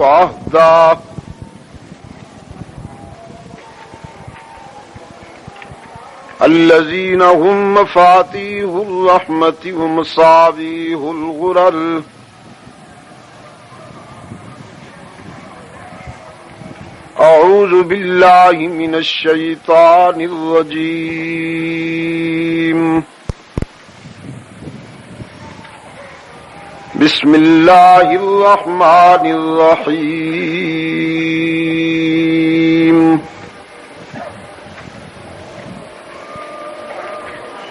عهدا الذين هم مفاتيح الرحمة ومصابيح الغرر أعوذ بالله من الشيطان الرجيم بسم الله الرحمن الرحيم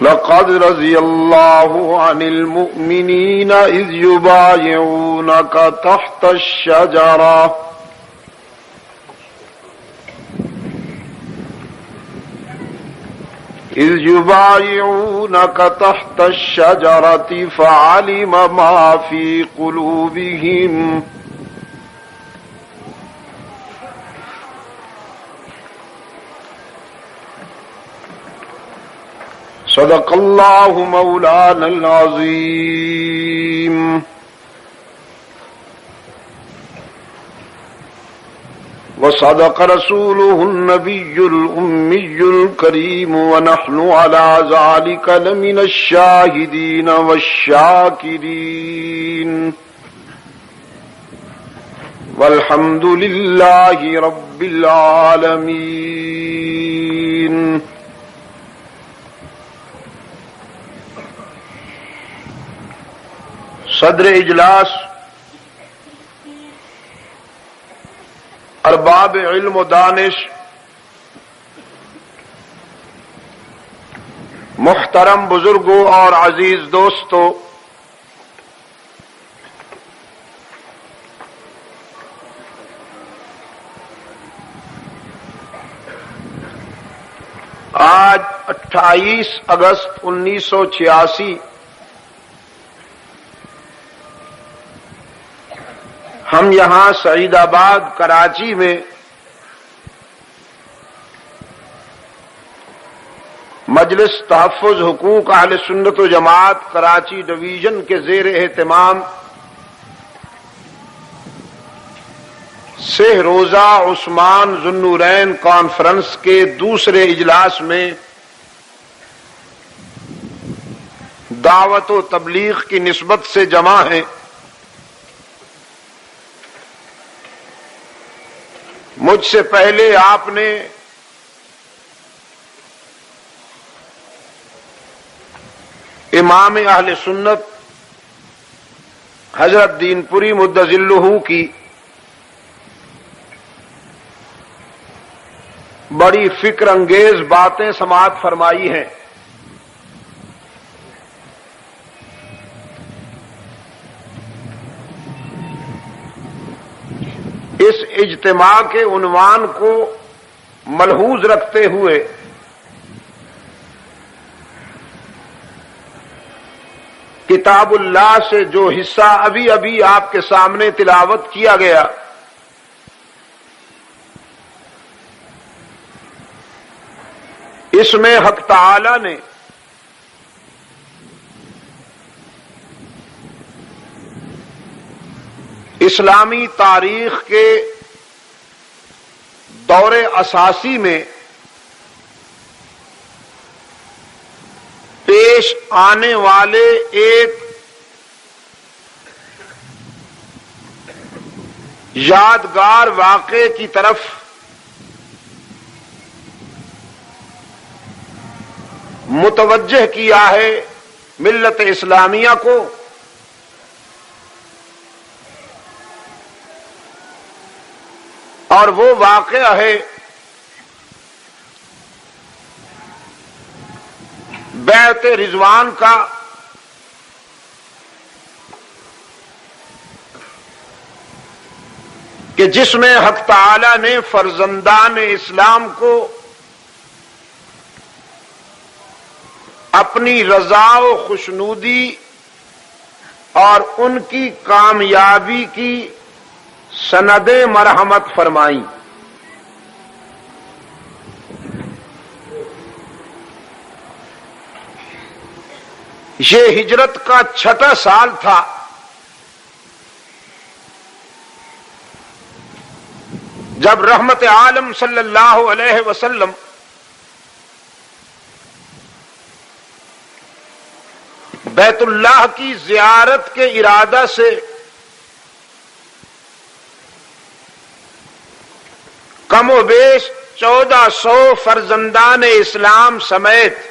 لقد رضي الله عن المؤمنين إذ يبايعونك تحت الشجرة فعلم ما في قلوبهم صدق الله مولانا العظيم وصدق رسوله النبي الأمي الكريم ونحن على ذلك لمن الشاهدين والشاكرين والحمد لله رب العالمين. صدر اجلاس ارباب علم و دانش، محترم بزرگوں اور عزیز دوستو، آج 28 اگست 1986 ہم یہاں سعید آباد کراچی میں مجلس تحفظ حقوق اہل سنت و جماعت کراچی ڈویژن کے زیر اہتمام سہ روزہ عثمان ذو النورین کانفرنس کے دوسرے اجلاس میں دعوت و تبلیغ کی نسبت سے جمع ہیں. مجھ سے پہلے آپ نے امام اہل سنت حضرت دین پوری مدظلہ کی بڑی فکر انگیز باتیں سماعت فرمائی ہیں. اس اجتماع کے عنوان کو ملحوظ رکھتے ہوئے کتاب اللہ سے جو حصہ ابھی ابھی آپ کے سامنے تلاوت کیا گیا، اس میں حق تعالی نے اسلامی تاریخ کے دور اساسی میں پیش آنے والے ایک یادگار واقعے کی طرف متوجہ کیا ہے ملت اسلامیہ کو، اور وہ واقعہ ہے بیعت رضوان کا، کہ جس میں حق تعالی نے فرزندان اسلام کو اپنی رضا و خوشنودی اور ان کی کامیابی کی سند مرحمت فرمائی. یہ ہجرت کا 6واں سال تھا جب رحمت عالم صلی اللہ علیہ وسلم بیت اللہ کی زیارت کے ارادہ سے کم و بیش 1400 فرزندان اسلام سمیت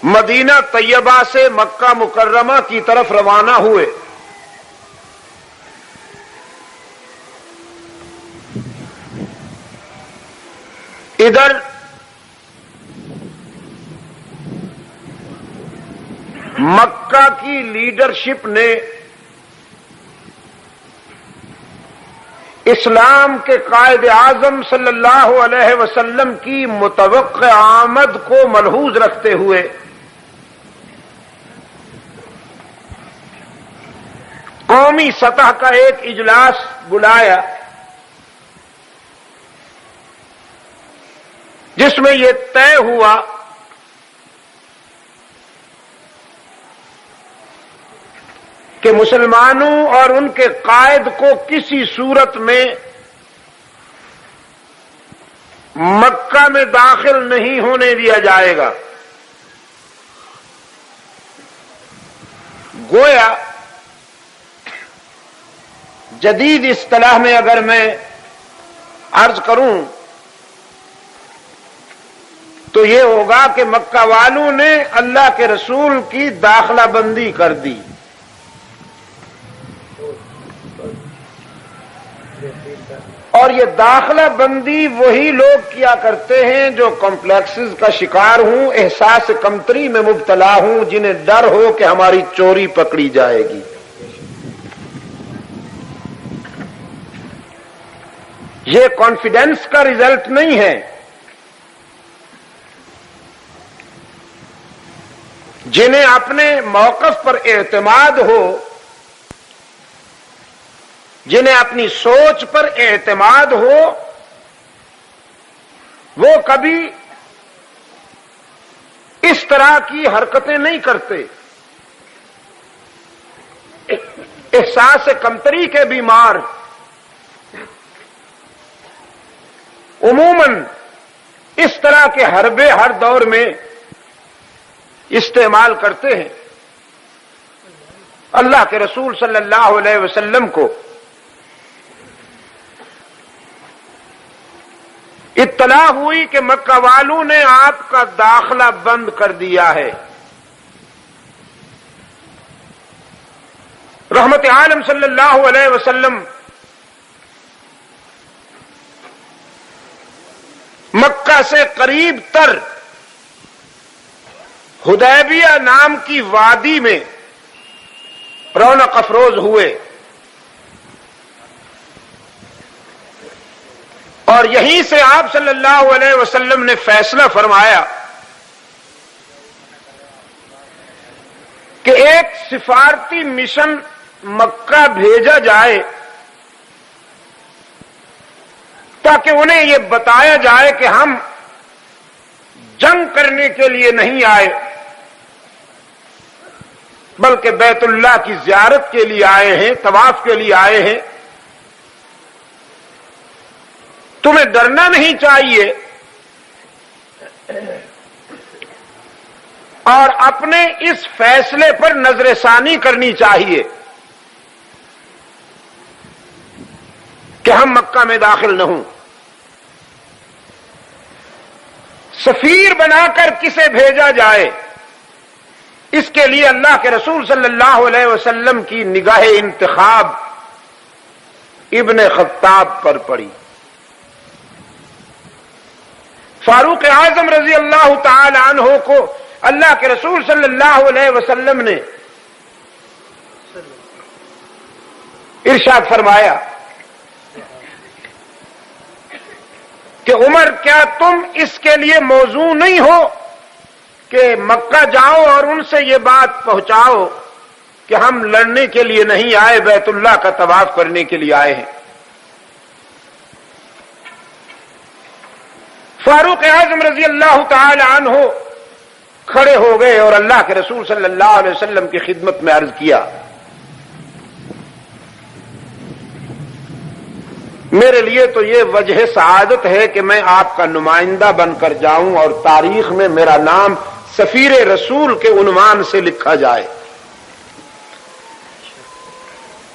مدینہ طیبہ سے مکہ مکرمہ کی طرف روانہ ہوئے، ادھر مکہ کی لیڈرشپ نے اسلام کے قائد اعظم صلی اللہ علیہ وسلم کی متوقع آمد کو ملحوظ رکھتے ہوئے قومی سطح کا ایک اجلاس بلایا، جس میں یہ طے ہوا کہ مسلمانوں اور ان کے قائد کو کسی صورت میں مکہ میں داخل نہیں ہونے دیا جائے گا۔ گویا جدید اصطلاح میں اگر میں عرض کروں تو یہ ہوگا کہ مکہ والوں نے اللہ کے رسول کی داخلہ بندی کر دی۔ اور یہ داخلہ بندی وہی لوگ کیا کرتے ہیں جو کمپلیکسز کا شکار ہوں، احساس کمتری میں مبتلا ہوں، جنہیں ڈر ہو کہ ہماری چوری پکڑی جائے گی۔ یہ کانفیڈنس کا رزلٹ نہیں ہے، جنہیں اپنے موقف پر اعتماد ہو، جنہیں اپنی سوچ پر اعتماد ہو، وہ کبھی اس طرح کی حرکتیں نہیں کرتے۔ احساس کمتری کے بیمار عموماً اس طرح کے حربے ہر دور میں استعمال کرتے ہیں۔ اللہ کے رسول صلی اللہ علیہ وسلم کو اطلاع ہوئی کہ مکہ والوں نے آپ کا داخلہ بند کر دیا ہے۔ رحمت عالم صلی اللہ علیہ وسلم مکہ سے قریب تر حدیبیہ نام کی وادی میں رونق افروز ہوئے، اور یہیں سے آپ صلی اللہ علیہ وسلم نے فیصلہ فرمایا کہ ایک سفارتی مشن مکہ بھیجا جائے تاکہ انہیں یہ بتایا جائے کہ ہم جنگ کرنے کے لیے نہیں آئے بلکہ بیت اللہ کی زیارت کے لیے آئے ہیں، طواف کے لیے آئے ہیں۔ تمہیں ڈرنا نہیں چاہیے اور اپنے اس فیصلے پر نظر ثانی کرنی چاہیے کہ ہم مکہ میں داخل نہ ہوں۔ سفیر بنا کر کسے بھیجا جائے، اس کے لیے اللہ کے رسول صلی اللہ علیہ وسلم کی نگاہ انتخاب ابن خطاب پر پڑی۔ فاروق اعظم رضی اللہ تعالی عنہ کو اللہ کے رسول صلی اللہ علیہ وسلم نے ارشاد فرمایا کہ عمر، کیا تم اس کے لیے موزوں نہیں ہو کہ مکہ جاؤ اور ان سے یہ بات پہنچاؤ کہ ہم لڑنے کے لیے نہیں آئے، بیت اللہ کا طواف کرنے کے لیے آئے ہیں۔ فاروق اعظم رضی اللہ تعالی عنہ کھڑے ہو گئے اور اللہ کے رسول صلی اللہ علیہ وسلم کی خدمت میں عرض کیا میرے لیے تو یہ وجہ سعادت ہے کہ میں آپ کا نمائندہ بن کر جاؤں اور تاریخ میں میرا نام سفیر رسول کے عنوان سے لکھا جائے.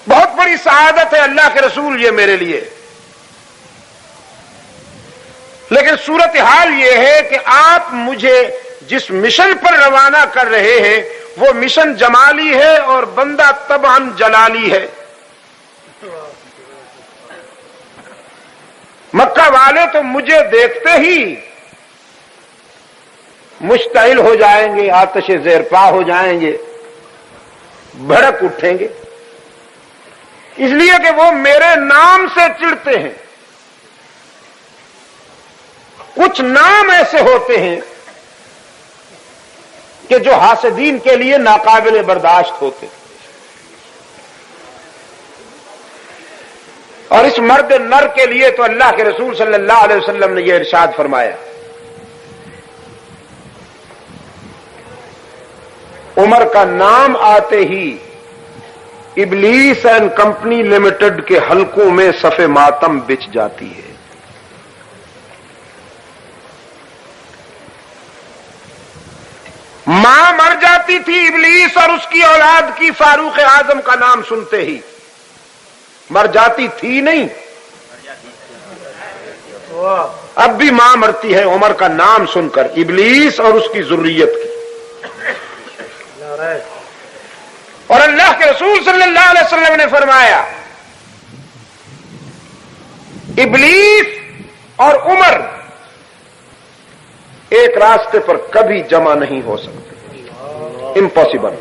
بہت بڑی سعادت ہے اللہ کے رسول یہ میرے لیے. لیکن صورتحال یہ ہے کہ آپ مجھے جس مشن پر روانہ کر رہے ہیں وہ مشن جمالی ہے اور بندہ طبعاً جلالی ہے. مکہ والے تو مجھے دیکھتے ہی مشتعل ہو جائیں گے، آتش زیر پا ہو جائیں گے، بھڑک اٹھیں گے، اس لیے کہ وہ میرے نام سے چڑھتے ہیں. کچھ نام ایسے ہوتے ہیں کہ جو حاسدین کے لیے ناقابل برداشت ہوتے ہیں. اور اس مرد نر کے لیے تو اللہ کے رسول صلی اللہ علیہ وسلم نے یہ ارشاد فرمایا. عمر کا نام آتے ہی ابلیس اینڈ کمپنی لمیٹڈ کے حلقوں میں صف ماتم بچ جاتی ہے. ماں مر جاتی تھی ابلیس اور اس کی اولاد کی فاروق اعظم کا نام سنتے ہی. مر جاتی تھی نہیں، اب بھی ماں مرتی ہے عمر کا نام سن کر، ابلیس اور اس کی ذریت کی. اور اللہ کے رسول صلی اللہ علیہ وسلم نے فرمایا ابلیس اور عمر ایک راستے پر کبھی جمع نہیں ہو سکتے، امپاسبل.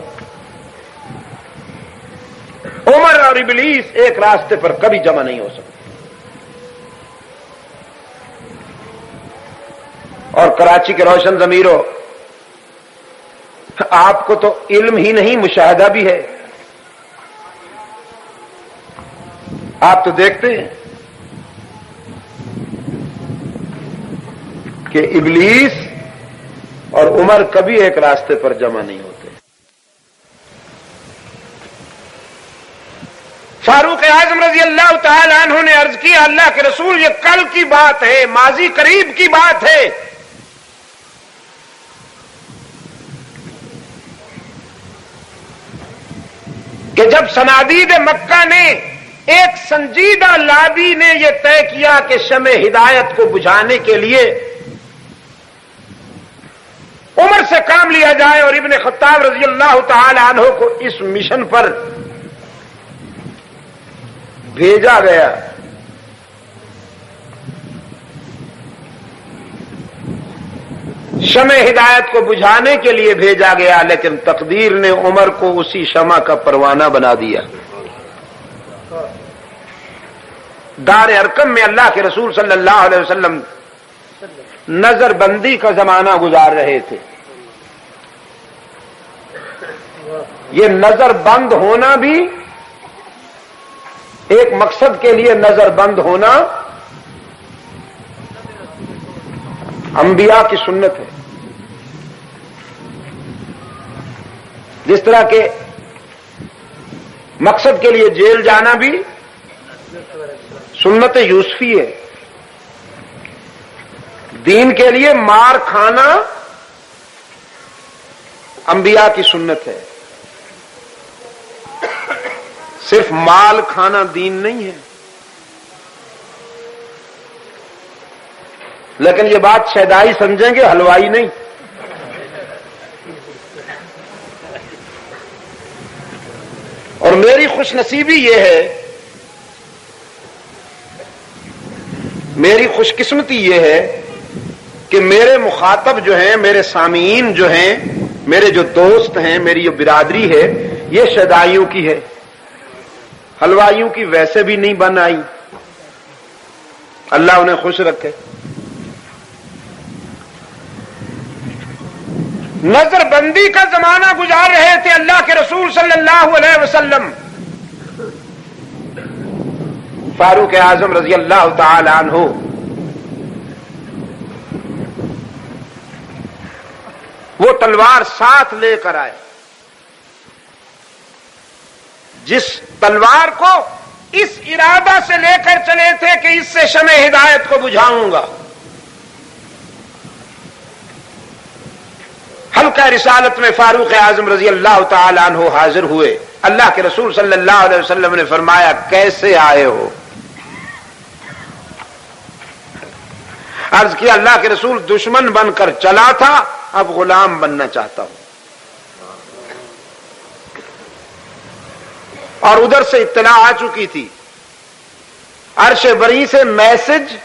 عمر اور ابلیس ایک راستے پر کبھی جمع نہیں ہو سکتے. اور کراچی کے روشن ضمیروں، آپ کو تو علم ہی نہیں مشاہدہ بھی ہے. آپ تو دیکھتے ہیں کہ ابلیس اور عمر کبھی ایک راستے پر جمع نہیں ہوتے. فاروق اعظم رضی اللہ تعالی عنہ نے عرض کیا اللہ کے رسول یہ کل کی بات ہے، ماضی قریب کی بات ہے. کہ جب صنادید مکہ نے ایک سنجیدہ لابی نے یہ طے کیا کہ شمع ہدایت کو بجھانے کے لیے عمر سے کام لیا جائے اور ابن خطاب رضی اللہ تعالی عنہ کو اس مشن پر بھیجا گیا، شمع ہدایت کو بجھانے کے لیے بھیجا گیا، لیکن تقدیر نے عمر کو اسی شمع کا پروانہ بنا دیا. دار ارقم میں اللہ کے رسول صلی اللہ علیہ وسلم نظر بندی کا زمانہ گزار رہے تھے. یہ نظر بند ہونا بھی ایک مقصد کے لیے نظر بند ہونا انبیاء کی سنت ہے. جس طرح کہ مقصد کے لیے جیل جانا بھی سنت یوسفی ہے، دین کے لیے مار کھانا انبیاء کی سنت ہے. صرف مال کھانا دین نہیں ہے. لیکن یہ بات شیدائی سمجھیں گے، حلوائی نہیں. اور میری خوش نصیبی یہ ہے، میری خوش قسمتی یہ ہے کہ میرے مخاطب جو ہیں، میرے سامعین جو ہیں، میرے جو دوست ہیں، میری جو برادری ہے، یہ شیدائیوں کی ہے، حلوائیوں کی ویسے بھی نہیں بن آئی. اللہ انہیں خوش رکھے. نظر بندی کا زمانہ گزار رہے تھے اللہ کے رسول صلی اللہ علیہ وسلم. فاروق اعظم رضی اللہ تعالی عنہ وہ تلوار ساتھ لے کر آئے، جس تلوار کو اس ارادہ سے لے کر چلے تھے کہ اس سے شمع ہدایت کو بجھاؤں گا. حلقہ رسالت میں فاروق اعظم رضی اللہ تعالی عنہ حاضر ہوئے. اللہ کے رسول صلی اللہ علیہ وسلم نے فرمایا کیسے آئے ہو؟ عرض کیا اللہ کے رسول دشمن بن کر چلا تھا، اب غلام بننا چاہتا ہوں. اور ادھر سے اطلاع آ چکی تھی، عرش بری سے میسج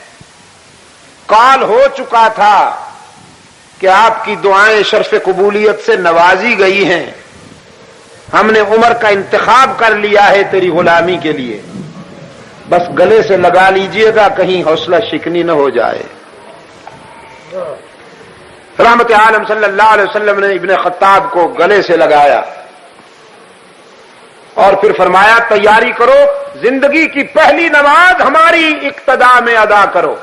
کال ہو چکا تھا کہ آپ کی دعائیں شرف قبولیت سے نوازی گئی ہیں، ہم نے عمر کا انتخاب کر لیا ہے تیری غلامی کے لیے، بس گلے سے لگا لیجئے گا کہیں حوصلہ شکنی نہ ہو جائے. رحمت عالم صلی اللہ علیہ وسلم نے ابن خطاب کو گلے سے لگایا اور پھر فرمایا تیاری کرو، زندگی کی پہلی نماز ہماری اقتداء میں ادا کرو.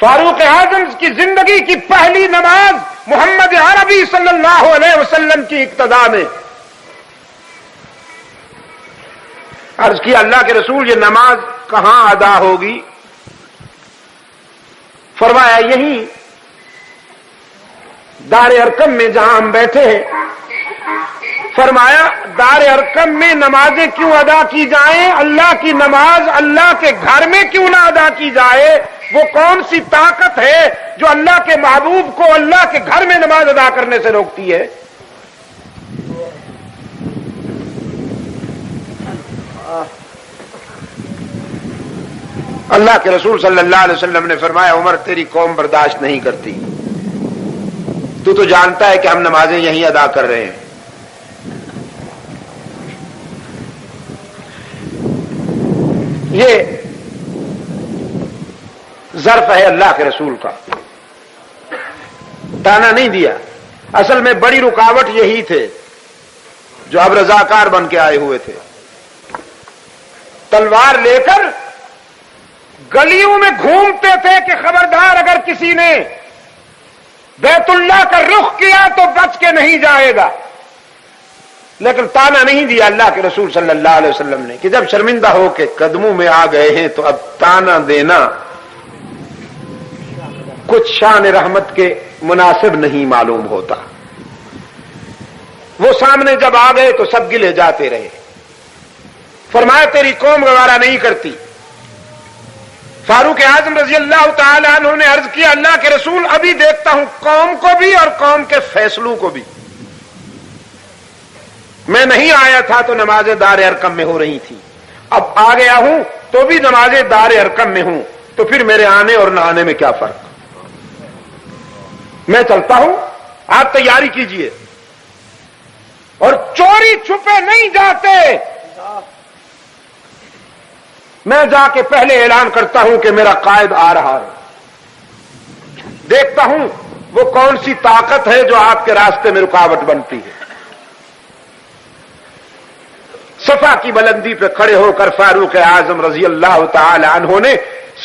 فاروق اعظم کی زندگی کی پہلی نماز محمد عربی صلی اللہ علیہ وسلم کی اقتداء میں. عرض کیا اللہ کے رسول یہ نماز کہاں ادا ہوگی؟ فرمایا یہی دار ارقم میں جہاں ہم بیٹھے ہیں. فرمایا دار ارقم میں نمازیں کیوں ادا کی جائیں؟ اللہ کی نماز اللہ کے گھر میں کیوں نہ ادا کی جائے؟ وہ کون سی طاقت ہے جو اللہ کے محبوب کو اللہ کے گھر میں نماز ادا کرنے سے روکتی ہے؟ اللہ کے رسول صلی اللہ علیہ وسلم نے فرمایا عمر تیری قوم برداشت نہیں کرتی، تو جانتا ہے کہ ہم نمازیں یہیں ادا کر رہے ہیں. یہ ظرف ہے اللہ کے رسول کا، تانا نہیں دیا. اصل میں بڑی رکاوٹ یہی تھے جو اب رضاکار بن کے آئے ہوئے تھے، تلوار لے کر گلیوں میں گھومتے تھے کہ خبردار اگر کسی نے بیت اللہ کا رخ کیا تو بچ کے نہیں جائے گا. لیکن تانا نہیں دیا اللہ کے رسول صلی اللہ علیہ وسلم نے کہ جب شرمندہ ہو کے قدموں میں آ گئے ہیں تو اب تانا دینا کچھ شان رحمت کے مناسب نہیں معلوم ہوتا. وہ سامنے جب آ گئے تو سب گلے جاتے رہے. فرمایا تیری قوم گوارا نہیں کرتی. فاروق اعظم رضی اللہ تعالی عنہ نے عرض کیا اللہ کے رسول ابھی دیکھتا ہوں قوم کو بھی اور قوم کے فیصلوں کو بھی. میں نہیں آیا تھا تو نمازیں دار ارقم میں ہو رہی تھی، اب آ گیا ہوں تو بھی نمازیں دار ارقم میں ہوں، تو پھر میرے آنے اور نہ آنے میں کیا فرق؟ میں چلتا ہوں، آپ تیاری کیجئے. اور چوری چھپے نہیں جاتے. میں جا کے پہلے اعلان کرتا ہوں کہ میرا قائد آ رہا ہے. دیکھتا ہوں وہ کون سی طاقت ہے جو آپ کے راستے میں رکاوٹ بنتی ہے. صفا کی بلندی پہ کھڑے ہو کر فاروق اعظم رضی اللہ تعالی عنہ نے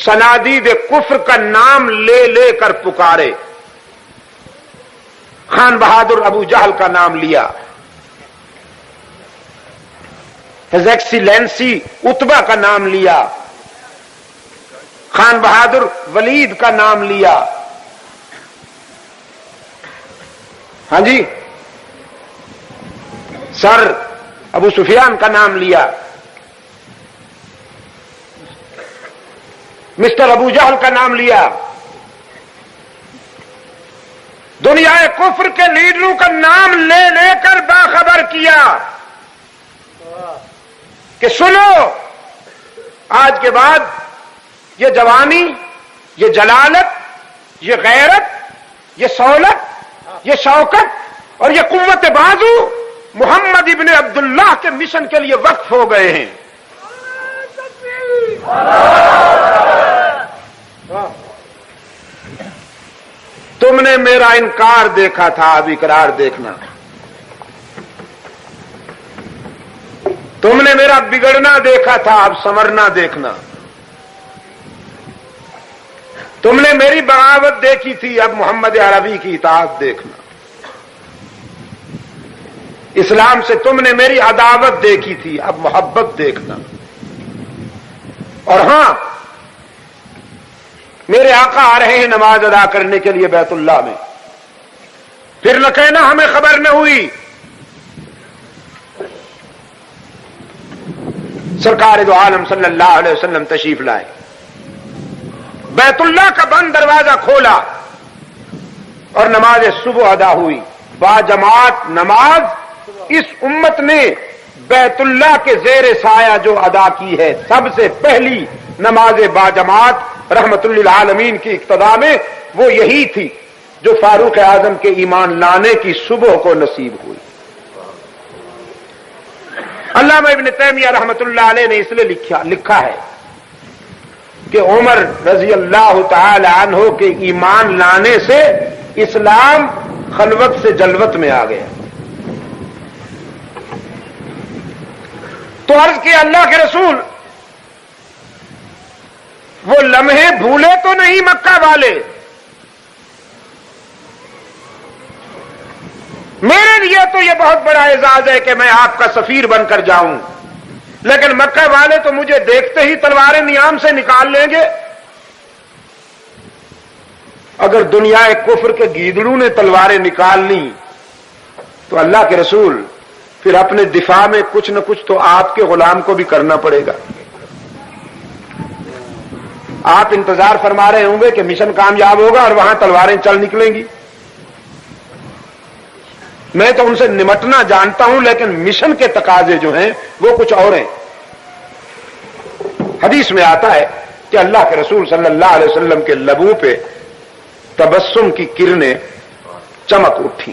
صنادید کفر کا نام لے لے کر پکارے. خان بہادر ابو جہل کا نام لیا، ہز ایکسیلنسی اتبا کا نام لیا، خان بہادر ولید کا نام لیا، ہاں جی، سر ابو سفیان کا نام لیا، مسٹر ابو جہل کا نام لیا. دنیا کفر کے لیڈروں کا نام لے لے کر باخبر کیا کہ سنو آج کے بعد یہ جوانی، یہ جلالت، یہ غیرت، یہ سہولت، یہ شوکت اور یہ قوت بازو محمد ابن عبداللہ کے مشن کے لیے وقف ہو گئے ہیں. تم نے میرا انکار دیکھا تھا، اب اقرار دیکھنا. تم نے میرا بگڑنا دیکھا تھا، اب سنورنا دیکھنا. تم نے میری بغاوت دیکھی تھی، اب محمد عربی کی اطاعت دیکھنا. اسلام سے تم نے میری عداوت دیکھی تھی، اب محبت دیکھنا، اور ہاں میرے آقا آ رہے ہیں نماز ادا کرنے کے لیے بیت اللہ میں، پھر نہ کہنا ہمیں خبر نہ ہوئی۔ سرکار دو عالم صلی اللہ علیہ وسلم تشریف لائے، بیت اللہ کا بند دروازہ کھولا اور نماز صبح ادا ہوئی، باجماعت نماز اس امت نے بیت اللہ کے زیر سایہ جو ادا کی ہے، سب سے پہلی نماز باجماعت رحمت للعالمین کی اقتدا میں وہ یہی تھی جو فاروق اعظم کے ایمان لانے کی صبح کو نصیب ہوئی۔ علامہ ابن تیمیہ رحمت اللہ علیہ نے اس لیے لکھا ہے کہ عمر رضی اللہ تعالی عنہ کے ایمان لانے سے اسلام خلوت سے جلوت میں آ گیا۔ تو عرض کیا اللہ کے رسول وہ لمحے بھولے تو نہیں مکہ والے؟ میرے لیے تو یہ بہت بڑا اعزاز ہے کہ میں آپ کا سفیر بن کر جاؤں، لیکن مکہ والے تو مجھے دیکھتے ہی تلواریں نیام سے نکال لیں گے۔ اگر دنیا کفر کے گیدڑوں نے تلواریں نکال لی تو اللہ کے رسول پھر اپنے دفاع میں کچھ نہ کچھ تو آپ کے غلام کو بھی کرنا پڑے گا۔ آپ انتظار فرما رہے ہوں گے کہ مشن کامیاب ہوگا اور وہاں تلواریں چل نکلیں گی۔ میں تو ان سے نمٹنا جانتا ہوں، لیکن مشن کے تقاضے جو ہیں وہ کچھ اور ہیں۔ حدیث میں آتا ہے کہ اللہ کے رسول صلی اللہ علیہ وسلم کے لبوں پہ تبسم کی کرنیں چمک اٹھی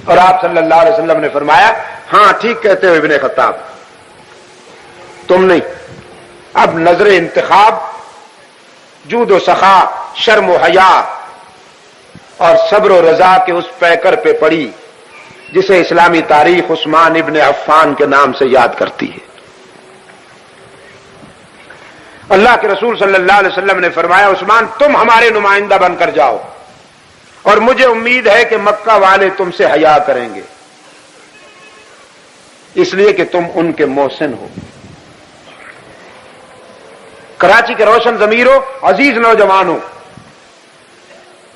اور آپ صلی اللہ علیہ وسلم نے فرمایا، ہاں ٹھیک کہتے ہو ابن خطاب، تم نہیں، اب نظر انتخاب جود و سخا، شرم و حیا اور صبر و رضا کے اس پیکر پہ پڑی جسے اسلامی تاریخ عثمان ابن عفان کے نام سے یاد کرتی ہے۔ اللہ کے رسول صلی اللہ علیہ وسلم نے فرمایا، عثمان تم ہمارے نمائندہ بن کر جاؤ، اور مجھے امید ہے کہ مکہ والے تم سے حیا کریں گے، اس لیے کہ تم ان کے محسن ہو۔ کراچی کے روشن ضمیروں، عزیز نوجوانوں،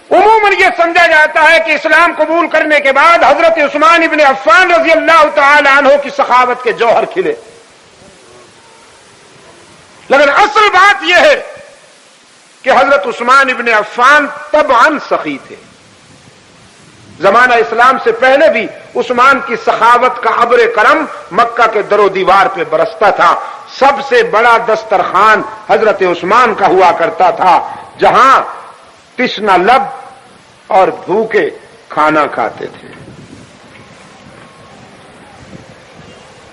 عموماً یہ سمجھا جاتا ہے کہ اسلام قبول کرنے کے بعد حضرت عثمان ابن عفان رضی اللہ تعالی عنہ کی سخاوت کے جوہر کھلے، لیکن اصل بات یہ ہے کہ حضرت عثمان ابن عفان طبعاً سخی تھے۔ زمانہ اسلام سے پہلے بھی عثمان کی سخاوت کا ابر کرم مکہ کے در و دیوار پہ برستا تھا۔ سب سے بڑا دسترخوان حضرت عثمان کا ہوا کرتا تھا، جہاں تشنہ لب اور بھوکے کھانا کھاتے تھے۔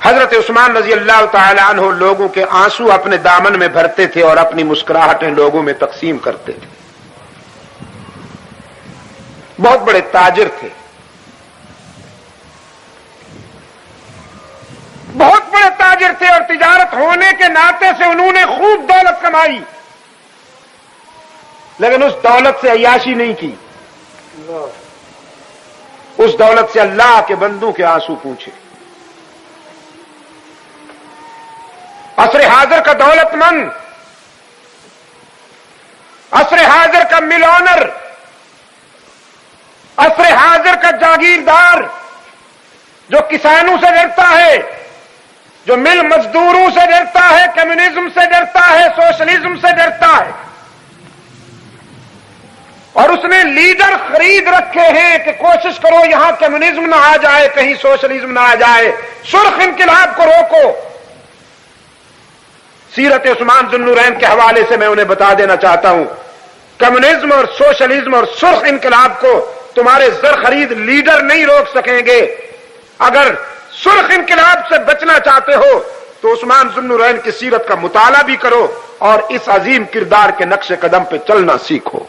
حضرت عثمان رضی اللہ تعالی عنہ لوگوں کے آنسو اپنے دامن میں بھرتے تھے اور اپنی مسکراہٹیں لوگوں میں تقسیم کرتے تھے۔ بہت بڑے تاجر تھے، بہت بڑے تاجر تھے، اور تجارت ہونے کے ناطے سے انہوں نے خوب دولت کمائی، لیکن اس دولت سے عیاشی نہیں کی، اس دولت سے اللہ کے بندوں کے آنسو پوچھے۔ عصر حاضر کا دولت مند، عصر حاضر کا مل آنر، عصر حاضر کا جاگیردار جو کسانوں سے ڈرتا ہے، جو مل مزدوروں سے ڈرتا ہے، کمیونزم سے ڈرتا ہے، سوشلزم سے ڈرتا ہے، اور اس نے لیڈر خرید رکھے ہیں کہ کوشش کرو یہاں کمیونزم نہ آ جائے، کہیں سوشلزم نہ آ جائے، سرخ انقلاب کو روکو۔ سیرت عثمان ذو النورین کے حوالے سے میں انہیں بتا دینا چاہتا ہوں، کمیونزم اور سوشلزم اور سرخ انقلاب کو تمہارے زر خرید لیڈر نہیں روک سکیں گے۔ اگر سرخ انقلاب سے بچنا چاہتے ہو تو عثمان ذو النورین کی سیرت کا مطالعہ بھی کرو اور اس عظیم کردار کے نقش قدم پہ چلنا سیکھو۔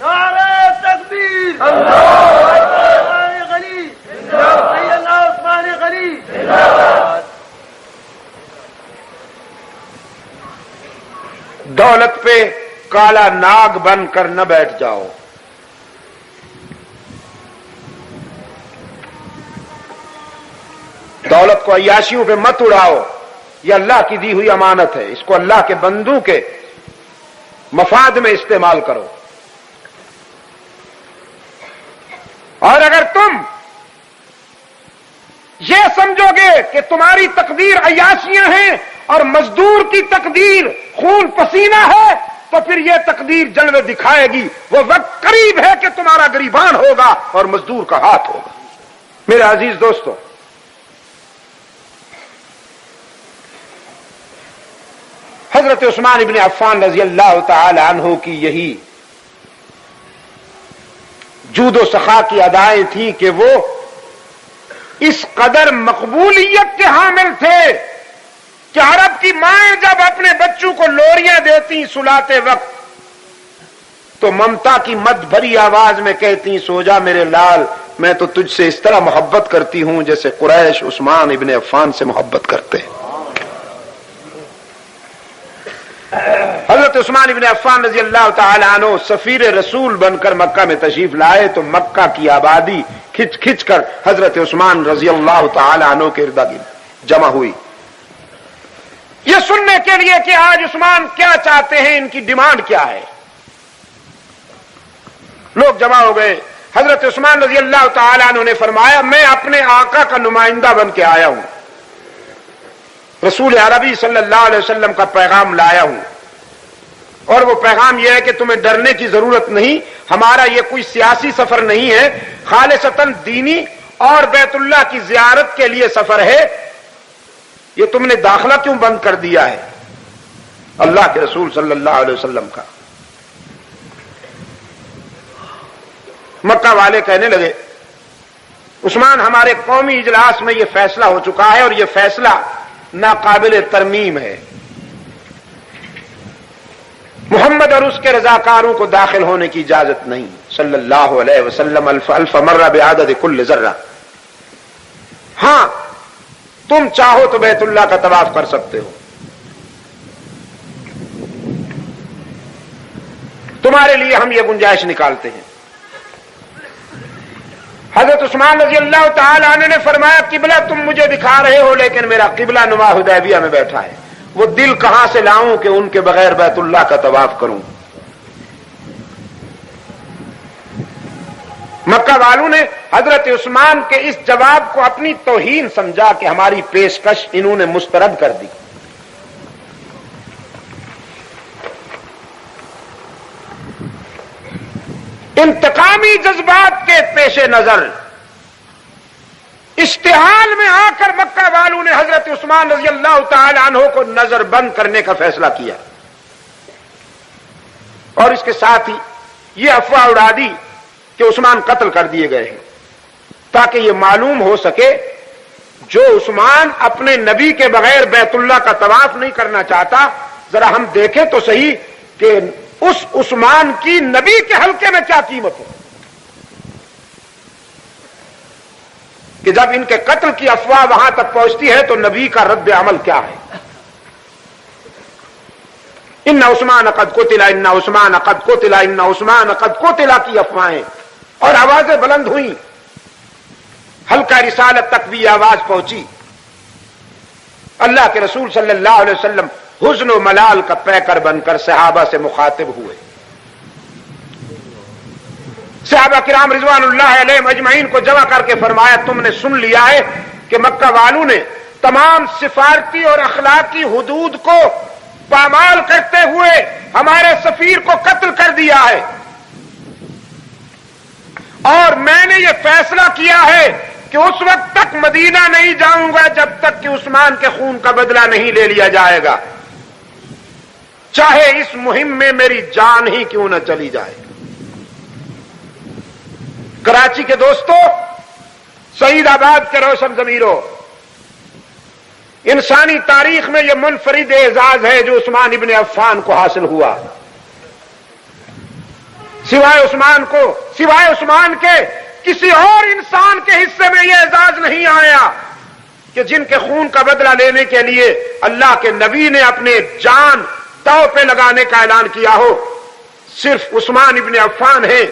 نعرہ تکبیر، اللہ عثمان غنی، اللہ عثمان غنی۔ دولت پہ کالا ناگ بن کر نہ بیٹھ جاؤ، دولت کو عیاشیوں پہ مت اڑاؤ، یہ اللہ کی دی ہوئی امانت ہے، اس کو اللہ کے بندوں کے مفاد میں استعمال کرو۔ اور اگر تم یہ سمجھو گے کہ تمہاری تقدیر عیاشیاں ہیں اور مزدور کی تقدیر خون پسینہ ہے، تو پھر یہ تقدیر جلوے دکھائے گی۔ وہ وقت قریب ہے کہ تمہارا گریبان ہوگا اور مزدور کا ہاتھ ہوگا۔ میرے عزیز دوستو، حضرت عثمان ابن عفان رضی اللہ تعالی عنہ کی یہی جود و سخا کی ادائیں تھیں کہ وہ اس قدر مقبولیت کے حامل تھے کہ عرب کی مائیں جب اپنے بچوں کو لوریاں دیتی سلاتے وقت تو ممتا کی مد بھری آواز میں کہتی، سو جا میرے لال، میں تو تجھ سے اس طرح محبت کرتی ہوں جیسے قریش عثمان ابن عفان سے محبت کرتے ہیں۔ حضرت عثمان ابن عفان رضی اللہ تعالی عنہ سفیر رسول بن کر مکہ میں تشریف لائے تو مکہ کی آبادی کھچ کھچ کر حضرت عثمان رضی اللہ تعالی عنہ کے ارد گرد جمع ہوئی، یہ سننے کے لیے کہ آج عثمان کیا چاہتے ہیں، ان کی ڈیمانڈ کیا ہے۔ لوگ جمع ہو گئے۔ حضرت عثمان رضی اللہ تعالی عنہ نے فرمایا، میں اپنے آقا کا نمائندہ بن کے آیا ہوں، رسول عربی صلی اللہ علیہ وسلم کا پیغام لایا ہوں، اور وہ پیغام یہ ہے کہ تمہیں ڈرنے کی ضرورت نہیں، ہمارا یہ کوئی سیاسی سفر نہیں ہے، خالصتاً دینی اور بیت اللہ کی زیارت کے لیے سفر ہے۔ یہ تم نے داخلہ کیوں بند کر دیا ہے اللہ کے رسول صلی اللہ علیہ وسلم کا؟ مکہ والے کہنے لگے، عثمان ہمارے قومی اجلاس میں یہ فیصلہ ہو چکا ہے اور یہ فیصلہ ناقابل ترمیم ہے، محمد اور اس کے رضاکاروں کو داخل ہونے کی اجازت نہیں، صلی اللہ علیہ وسلم الف مرہ بعدد کل ذرہ۔ ہاں تم چاہو تو بیت اللہ کا طواف کر سکتے ہو، تمہارے لیے ہم یہ گنجائش نکالتے ہیں۔ حضرت عثمان رضی اللہ تعالی عنہ نے فرمایا، قبلہ تم مجھے دکھا رہے ہو لیکن میرا قبلہ نما حدیبیہ میں بیٹھا ہے، وہ دل کہاں سے لاؤں کہ ان کے بغیر بیت اللہ کا طواف کروں؟ مکہ والوں نے حضرت عثمان کے اس جواب کو اپنی توہین سمجھا کہ ہماری پیشکش انہوں نے مسترد کر دی۔ انتقامی جذبات کے پیش نظر اشتعال میں آ کر مکہ والوں نے حضرت عثمان رضی اللہ تعالی عنہ کو نظر بند کرنے کا فیصلہ کیا، اور اس کے ساتھ ہی یہ افواہ اڑا دی کہ عثمان قتل کر دیے گئے ہیں، تاکہ یہ معلوم ہو سکے جو عثمان اپنے نبی کے بغیر بیت اللہ کا طواف نہیں کرنا چاہتا، ذرا ہم دیکھیں تو صحیح کہ اس عثمان کی نبی کے حلقے میں کیا قیمت ہے، کہ جب ان کے قتل کی افواہ وہاں تک پہنچتی ہے تو نبی کا رد عمل کیا ہے۔ ان عثمان قد قتل، ان عثمان قد قتل، ان عثمان قد قتل کی افواہیں اور آوازیں بلند ہوئیں، حلقہ رسالت تک بھی یہ آواز پہنچی۔ اللہ کے رسول صلی اللہ علیہ وسلم حزن و ملال کا پیکر بن کر صحابہ سے مخاطب ہوئے۔ صحابہ کرام رضوان اللہ علیہم اجمعین کو جمع کر کے فرمایا، تم نے سن لیا ہے کہ مکہ والوں نے تمام سفارتی اور اخلاقی حدود کو پامال کرتے ہوئے ہمارے سفیر کو قتل کر دیا ہے، اور میں نے یہ فیصلہ کیا ہے کہ اس وقت تک مدینہ نہیں جاؤں گا جب تک کہ عثمان کے خون کا بدلہ نہیں لے لیا جائے گا، چاہے اس مہم میں میری جان ہی کیوں نہ چلی جائے۔ کراچی کے دوستو، سعید آباد کے روشن ضمیروں، انسانی تاریخ میں یہ منفرد اعزاز ہے جو عثمان ابن عفان کو حاصل ہوا۔ سوائے عثمان کے کسی اور انسان کے حصے میں یہ اعزاز نہیں آیا کہ جن کے خون کا بدلہ لینے کے لیے اللہ کے نبی نے اپنے جان داؤ پہ لگانے کا اعلان کیا ہو۔ صرف عثمان ابن عفان ہے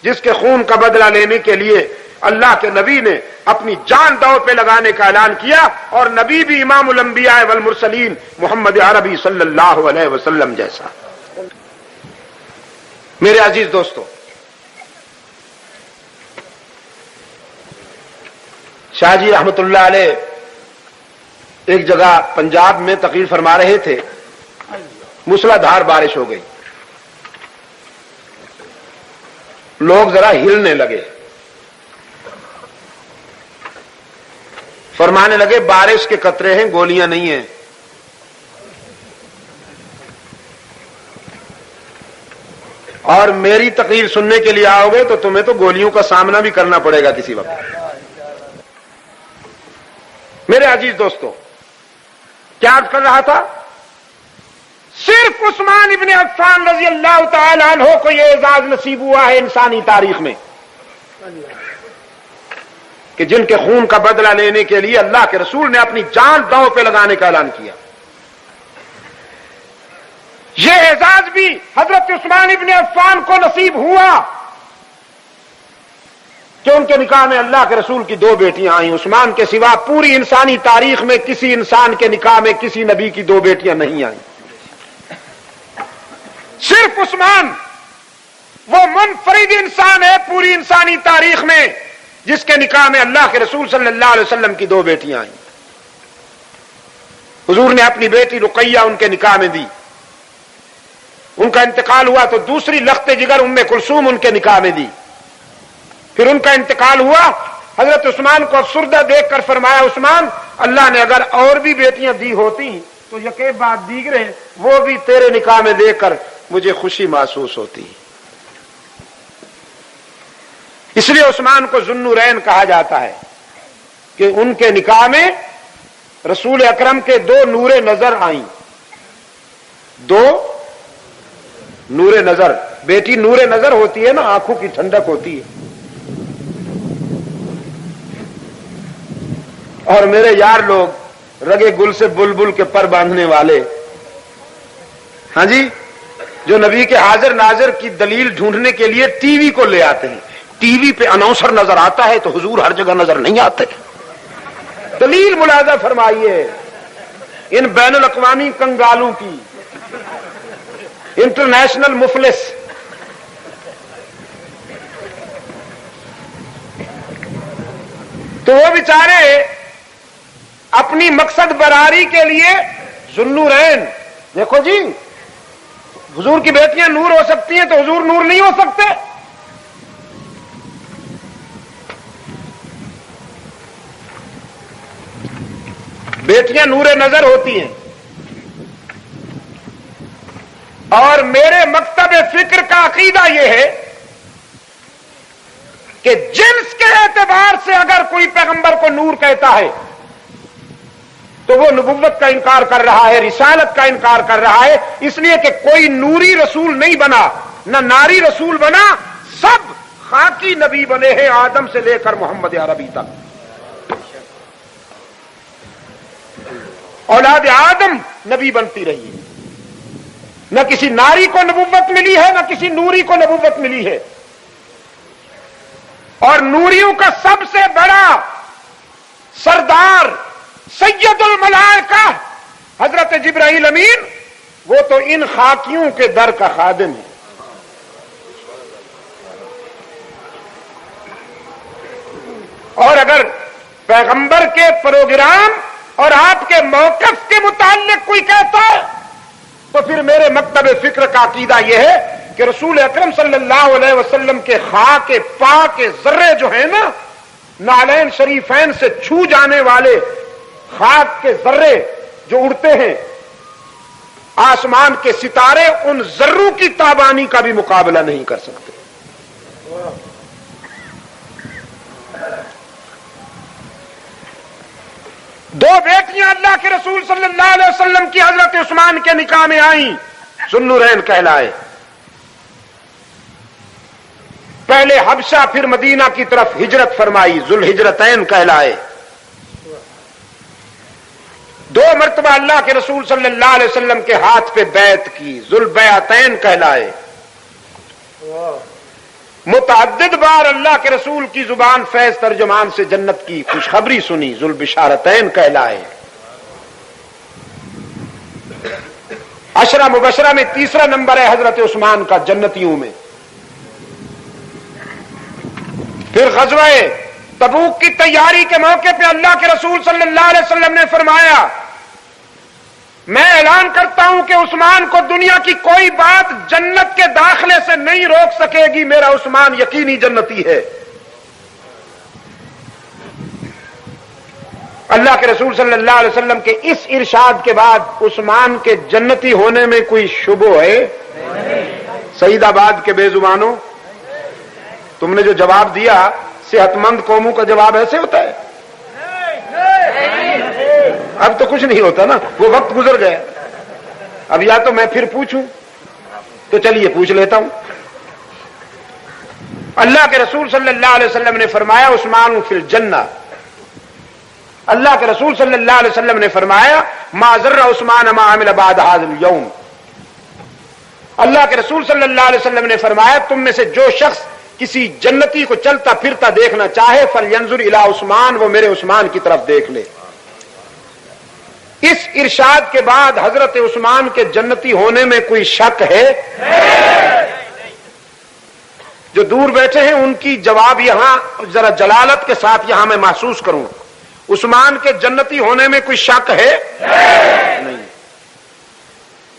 جس کے خون کا بدلہ لینے کے لیے اللہ کے نبی نے اپنی جان داؤ پہ لگانے کا اعلان کیا، اور نبی بھی امام الانبیاء والمرسلین محمد عربی صلی اللہ علیہ وسلم جیسا۔ میرے عزیز دوستو، شاہ جی رحمت اللہ علیہ ایک جگہ پنجاب میں تقریر فرما رہے تھے، موسلا دھار بارش ہو گئی، لوگ ذرا ہلنے لگے، فرمانے لگے بارش کے قطرے ہیں، گولیاں نہیں ہیں۔ اور میری تقریر سننے کے لیے آؤ گے تو تمہیں تو گولیوں کا سامنا بھی کرنا پڑے گا کسی وقت۔ میرے عزیز دوستو، کیا عرض کر رہا تھا؟ صرف عثمان ابن عفان رضی اللہ تعالی عنہ کو یہ اعزاز نصیب ہوا ہے انسانی تاریخ میں کہ جن کے خون کا بدلہ لینے کے لیے اللہ کے رسول نے اپنی جان داؤ پہ لگانے کا اعلان کیا۔ یہ اعزاز بھی حضرت عثمان ابن عفان کو نصیب ہوا کہ ان کے نکاح میں اللہ کے رسول کی 2 بیٹیاں آئیں۔ عثمان کے سوا پوری انسانی تاریخ میں کسی انسان کے نکاح میں کسی نبی کی 2 بیٹیاں نہیں آئیں۔ صرف عثمان وہ منفرد انسان ہے پوری انسانی تاریخ میں جس کے نکاح میں اللہ کے رسول صلی اللہ علیہ وسلم کی 2 بیٹیاں آئیں۔ حضور نے اپنی بیٹی رقیہ ان کے نکاح میں دی، ان کا انتقال ہوا تو دوسری لخت جگر ام کلثوم ان کے نکاح میں دی، پھر ان کا انتقال ہوا، حضرت عثمان کو افسردہ دیکھ کر فرمایا عثمان اللہ نے اگر اور بھی بیٹیاں دی ہوتی تو یقین بات دیگرے وہ بھی تیرے نکاح میں دیکھ کر مجھے خوشی محسوس ہوتی۔ اس لیے عثمان کو ذوالنورین کہا جاتا ہے کہ ان کے نکاح میں رسول اکرم کے 2 نور نظر آئیں، 2 نور نظر۔ بیٹی نور نظر ہوتی ہے نا، آنکھوں کی ٹھنڈک ہوتی ہے۔ اور میرے یار لوگ رگے گل سے بلبل کے پر باندھنے والے، ہاں جی، جو نبی کے حاضر ناظر کی دلیل ڈھونڈنے کے لیے ٹی وی کو لے آتے ہیں۔ ٹی وی پہ اناؤنسر نظر آتا ہے تو حضور ہر جگہ نظر نہیں آتے۔ دلیل ملاحظہ فرمائیے ان بین الاقوامی کنگالوں کی، انٹرنیشنل مفلس۔ تو وہ بیچارے اپنی مقصد براری کے لیے ذوالنورین، دیکھو جی حضور کی بیٹیاں نور ہو سکتی ہیں تو حضور نور نہیں ہو سکتے؟ بیٹیاں نور نظر ہوتی ہیں۔ اور میرے مکتب فکر کا عقیدہ یہ ہے کہ جنس کے اعتبار سے اگر کوئی پیغمبر کو نور کہتا ہے تو وہ نبوت کا انکار کر رہا ہے، رسالت کا انکار کر رہا ہے، اس لیے کہ کوئی نوری رسول نہیں بنا، نہ ناری رسول بنا، سب خاکی نبی بنے ہیں آدم سے لے کر محمد عربی تک۔ اولاد آدم نبی بنتی رہی ہے، نہ کسی ناری کو نبوت ملی ہے نہ کسی نوری کو نبوت ملی ہے۔ اور نوریوں کا سب سے بڑا سردار سید الملائکہ حضرت جبرائیل امین، وہ تو ان خاکیوں کے در کا خادم ہے۔ اور اگر پیغمبر کے پروگرام اور آپ کے موقف کے متعلق کوئی کہتا ہے تو پھر میرے مکتب فکر کا عقیدہ یہ ہے کہ رسول اکرم صلی اللہ علیہ وسلم کے خاک پاک ذرے جو ہیں نا، نالین شریفین سے چھو جانے والے خاک کے ذرے جو اڑتے ہیں، آسمان کے ستارے ان ذروں کی تابانی کا بھی مقابلہ نہیں کر سکتے۔ دو بیٹیاں اللہ کے رسول صلی اللہ علیہ وسلم کی حضرت عثمان کے نکاح میں آئیں، ذوالنورین کہلائے۔ پہلے حبشہ پھر مدینہ کی طرف ہجرت فرمائی، ذوالہجرتین کہلائے۔ دو مرتبہ اللہ کے رسول صلی اللہ علیہ وسلم کے ہاتھ پہ بیعت کی، ذوالبیعتین کہلائے۔ متعدد بار اللہ کے رسول کی زبان فیض ترجمان سے جنت کی خوشخبری سنی، ذوالبشارتین کہلائے۔ عشرہ مبشرہ میں تیسرا نمبر ہے حضرت عثمان کا جنتیوں میں۔ پھر غزوہ تبوک کی تیاری کے موقع پہ اللہ کے رسول صلی اللہ علیہ وسلم نے فرمایا، میں اعلان کرتا ہوں کہ عثمان کو دنیا کی کوئی بات جنت کے داخلے سے نہیں روک سکے گی، میرا عثمان یقینی جنتی ہے۔ اللہ کے رسول صلی اللہ علیہ وسلم کے اس ارشاد کے بعد عثمان کے جنتی ہونے میں کوئی شبہ ہے؟ سعید آباد کے بے زبانوں، تم نے جو جواب دیا صحت مند قوموں کا جواب ایسے ہوتا ہے؟ اب تو کچھ نہیں ہوتا نا، وہ وقت گزر گیا۔ اب یا تو میں پھر پوچھوں، تو چلیے پوچھ لیتا ہوں۔ اللہ کے رسول صلی اللہ علیہ وسلم نے فرمایا عثمان فی الجنہ۔ اللہ کے رسول صلی اللہ علیہ وسلم نے فرمایا ما ضر عثمان ما عمل بعد هذا اليوم۔ اللہ کے رسول صلی اللہ علیہ وسلم نے فرمایا تم میں سے جو شخص کسی جنتی کو چلتا پھرتا دیکھنا چاہے فلینظر الی عثمان، وہ میرے عثمان کی طرف دیکھ لے۔ اس ارشاد کے بعد حضرت عثمان کے جنتی ہونے میں کوئی شک ہے؟ جو دور بیٹھے ہیں ان کی جواب یہاں ذرا جلالت کے ساتھ یہاں میں محسوس کروں، عثمان کے جنتی ہونے میں کوئی شک ہے؟ نہیں۔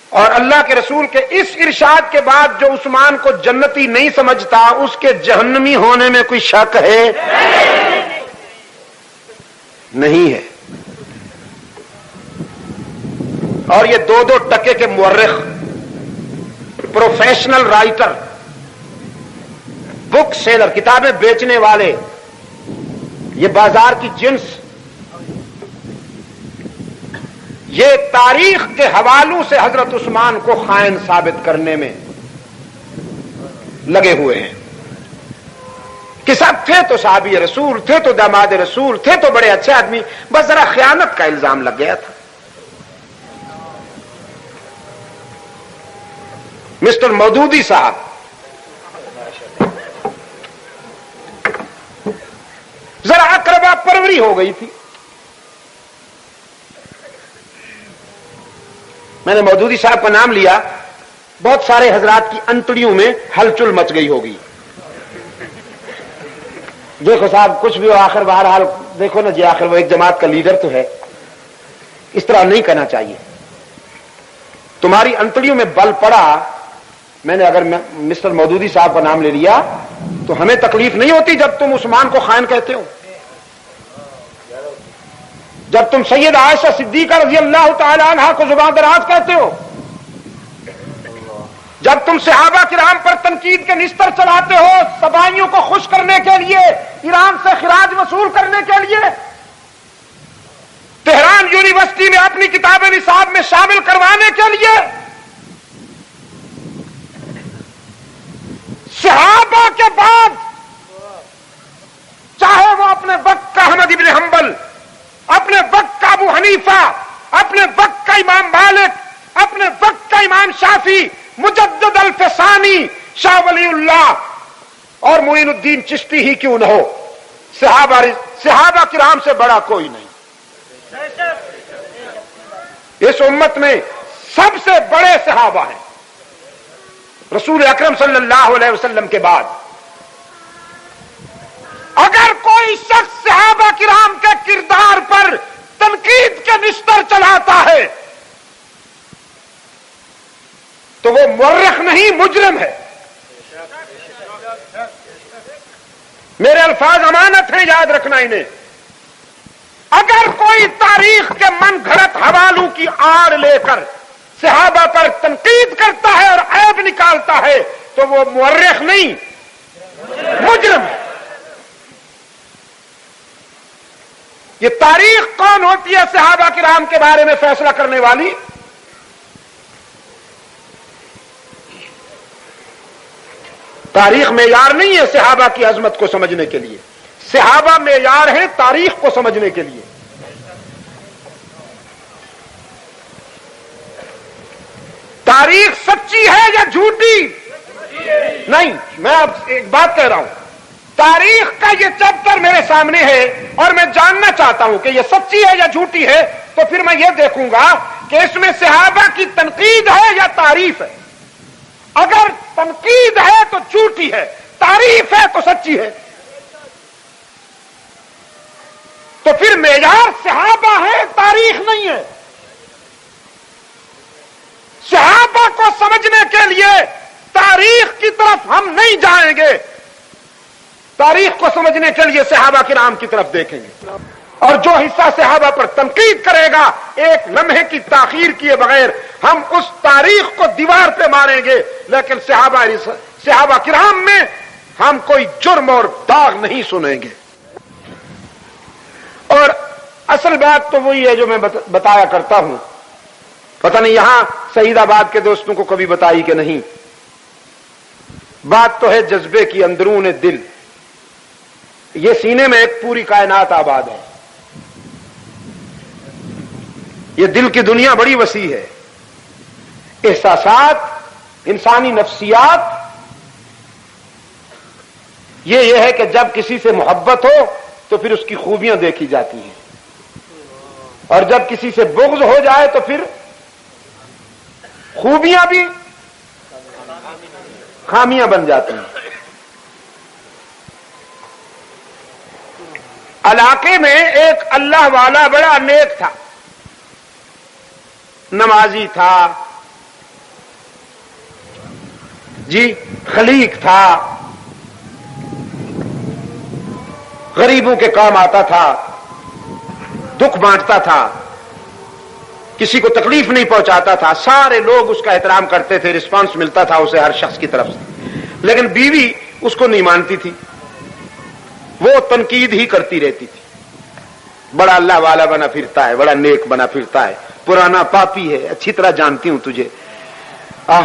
اور اللہ کے رسول کے اس ارشاد کے بعد جو عثمان کو جنتی نہیں سمجھتا اس کے جہنمی ہونے میں کوئی شک ہے؟ نہیں ہے۔ اور یہ دو دو ٹکے کے مورخ، پروفیشنل رائٹر، بک سیلر، کتابیں بیچنے والے، یہ بازار کی جنس، یہ تاریخ کے حوالوں سے حضرت عثمان کو خائن ثابت کرنے میں لگے ہوئے ہیں کہ سب تھے تو صحابی رسول، تھے تو داماد رسول، تھے تو بڑے اچھے آدمی، بس ذرا خیانت کا الزام لگ گیا تھا۔ مسٹر مودودی صاحب ذرا اقربا پروری ہو گئی تھی۔ میں نے مودودی صاحب کا نام لیا، بہت سارے حضرات کی انتڑیوں میں ہلچل مچ گئی ہوگی۔ دیکھو صاحب کچھ بھی ہو، آخر بہرحال دیکھو نا جی، آخر وہ ایک جماعت کا لیڈر تو ہے، اس طرح نہیں کہنا چاہیے۔ تمہاری انتڑیوں میں بل پڑا، میں نے اگر مسٹر مودودی صاحب کا نام لے لیا تو ہمیں تکلیف نہیں ہوتی جب تم عثمان کو خائن کہتے ہو، جب تم سید عائشہ صدیقہ رضی اللہ تعالی عنہا کو زبان دراز کہتے ہو، جب تم صحابہ کرام پر تنقید کے نستر چلاتے ہو سبائیوں کو خوش کرنے کے لیے، ایران سے خراج وصول کرنے کے لیے، تہران یونیورسٹی میں اپنی کتابیں نصاب میں شامل کروانے کے لیے، صحابہ کے بعد چاہے وہ اپنے وقت کا احمد ابن حنبل، اپنے وقت کا ابو حنیفہ، اپنے وقت کا امام مالک، اپنے وقت کا امام شافعی، مجدد الفسانی، شاہ ولی اللہ اور معین الدین چشتی ہی کیوں نہ ہو، صحابہ کرام سے بڑا کوئی نہیں۔ اس امت میں سب سے بڑے صحابہ ہیں رسول اکرم صلی اللہ علیہ وسلم کے بعد۔ اگر کوئی شخص صحابہ کرام کے کردار پر تنقید کے نشتر چلاتا ہے تو وہ مورخ نہیں، مجرم ہے۔ میرے الفاظ امانت ہیں، یاد رکھنا انہیں۔ اگر کوئی تاریخ کے من گھڑت حوالوں کی آڑ لے کر صحابہ پر تنقید کرتا ہے اور عیب نکالتا ہے تو وہ مورخ نہیں، مجرم ہے۔ یہ تاریخ کون ہوتی ہے صحابہ کرام کے بارے میں فیصلہ کرنے والی؟ تاریخ معیار نہیں ہے صحابہ کی عظمت کو سمجھنے کے لیے، صحابہ معیار ہیں تاریخ کو سمجھنے کے لیے۔ تاریخ سچی ہے یا جھوٹی؟ نہیں، میں اب ایک بات کہہ رہا ہوں، تاریخ کا یہ چیپٹر میرے سامنے ہے اور میں جاننا چاہتا ہوں کہ یہ سچی ہے یا جھوٹی ہے، تو پھر میں یہ دیکھوں گا کہ اس میں صحابہ کی تنقید ہے یا تعریف ہے۔ اگر تنقید ہے تو جھوٹی ہے، تعریف ہے تو سچی ہے۔ تو پھر معیار صحابہ ہے، تاریخ نہیں ہے۔ صحابہ کو سمجھنے کے لیے تاریخ کی طرف ہم نہیں جائیں گے، تاریخ کو سمجھنے کے لیے صحابہ کرام کی طرف دیکھیں گے، اور جو حصہ صحابہ پر تنقید کرے گا ایک لمحے کی تاخیر کیے بغیر ہم اس تاریخ کو دیوار پہ ماریں گے، لیکن صحابہ کرام میں ہم کوئی جرم اور داغ نہیں سنیں گے۔ اور اصل بات تو وہی ہے جو میں بتایا کرتا ہوں، پتہ نہیں یہاں سعید آباد کے دوستوں کو کبھی بتائی کہ نہیں، بات تو ہے جذبے کی، اندرون دل۔ یہ سینے میں ایک پوری کائنات آباد ہے، یہ دل کی دنیا بڑی وسیع ہے، احساسات، انسانی نفسیات۔ یہ ہے کہ جب کسی سے محبت ہو تو پھر اس کی خوبیاں دیکھی جاتی ہیں، اور جب کسی سے بغض ہو جائے تو پھر خوبیاں بھی خامیاں بن جاتی ہیں۔ علاقے میں ایک اللہ والا بڑا نیک تھا، نمازی تھا جی، خلیق تھا، غریبوں کے کام آتا تھا، دکھ بانٹتا تھا، کسی کو تکلیف نہیں پہنچاتا تھا، سارے لوگ اس کا احترام کرتے تھے، رسپانس ملتا تھا اسے ہر شخص کی طرف سے۔ لیکن بیوی اس کو نہیں مانتی تھی، وہ تنقید ہی کرتی رہتی تھی، بڑا اللہ والا بنا پھرتا ہے، بڑا نیک بنا پھرتا ہے، پرانا پاپی ہے، اچھی طرح جانتی ہوں تجھے،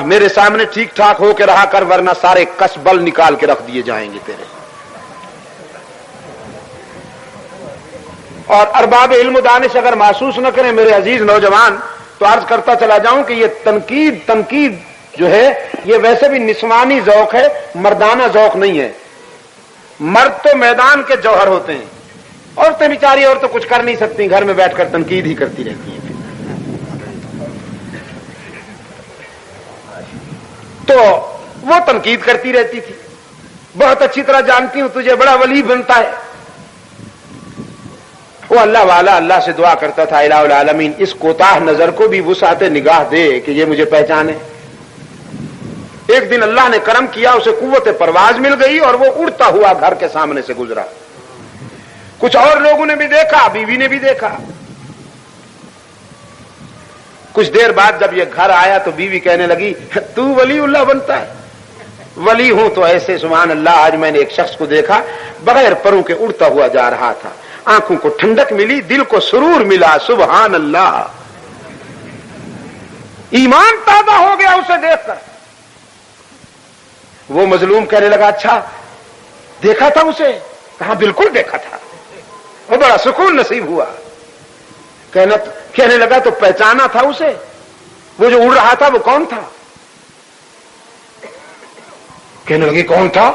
میرے سامنے ٹھیک ٹھاک ہو کے رہا کر ورنہ سارے کس بل نکال کے رکھ دیے جائیں گے تیرے۔ اور ارباب علم و دانش اگر محسوس نہ کریں میرے عزیز نوجوان، تو عرض کرتا چلا جاؤں کہ یہ تنقید جو ہے یہ ویسے بھی نسوانی ذوق ہے، مردانہ ذوق نہیں ہے۔ مرد تو میدان کے جوہر ہوتے ہیں، عورتیں بیچاری اور تو کچھ کر نہیں سکتی، گھر میں بیٹھ کر تنقید ہی کرتی رہتی ہیں۔ تو وہ تنقید کرتی رہتی تھی، بہت اچھی طرح جانتی ہوں تجھے، بڑا ولی بنتا ہے۔ وہ اللہ والا اللہ سے دعا کرتا تھا، الہ العالمین اس کوتاہ نظر کو بھی وسعت نگاہ دے کہ یہ مجھے پہچانے۔ ایک دن اللہ نے کرم کیا، اسے قوت پرواز مل گئی اور وہ اڑتا ہوا گھر کے سامنے سے گزرا۔ کچھ اور لوگوں نے بھی دیکھا، بیوی نے بھی دیکھا۔ کچھ دیر بعد جب یہ گھر آیا تو بیوی کہنے لگی، تو ولی اللہ بنتا ہے؟ ولی ہوں تو ایسے، سبحان اللہ، آج میں نے ایک شخص کو دیکھا بغیر پروں کے اڑتا ہوا جا رہا تھا، آنکھوں کو ٹھنڈک ملی، دل کو سرور ملا، سبحان اللہ، ایمان تازہ ہو گیا اسے دیکھ کر۔ وہ مظلوم کہنے لگا، اچھا دیکھا تھا اسے؟ کہا بالکل دیکھا تھا، وہ بڑا سکون نصیب ہوا۔ کہنے لگا تو پہچانا تھا اسے؟ وہ جو اڑ رہا تھا وہ کون تھا؟ کہنے لگی کون تھا؟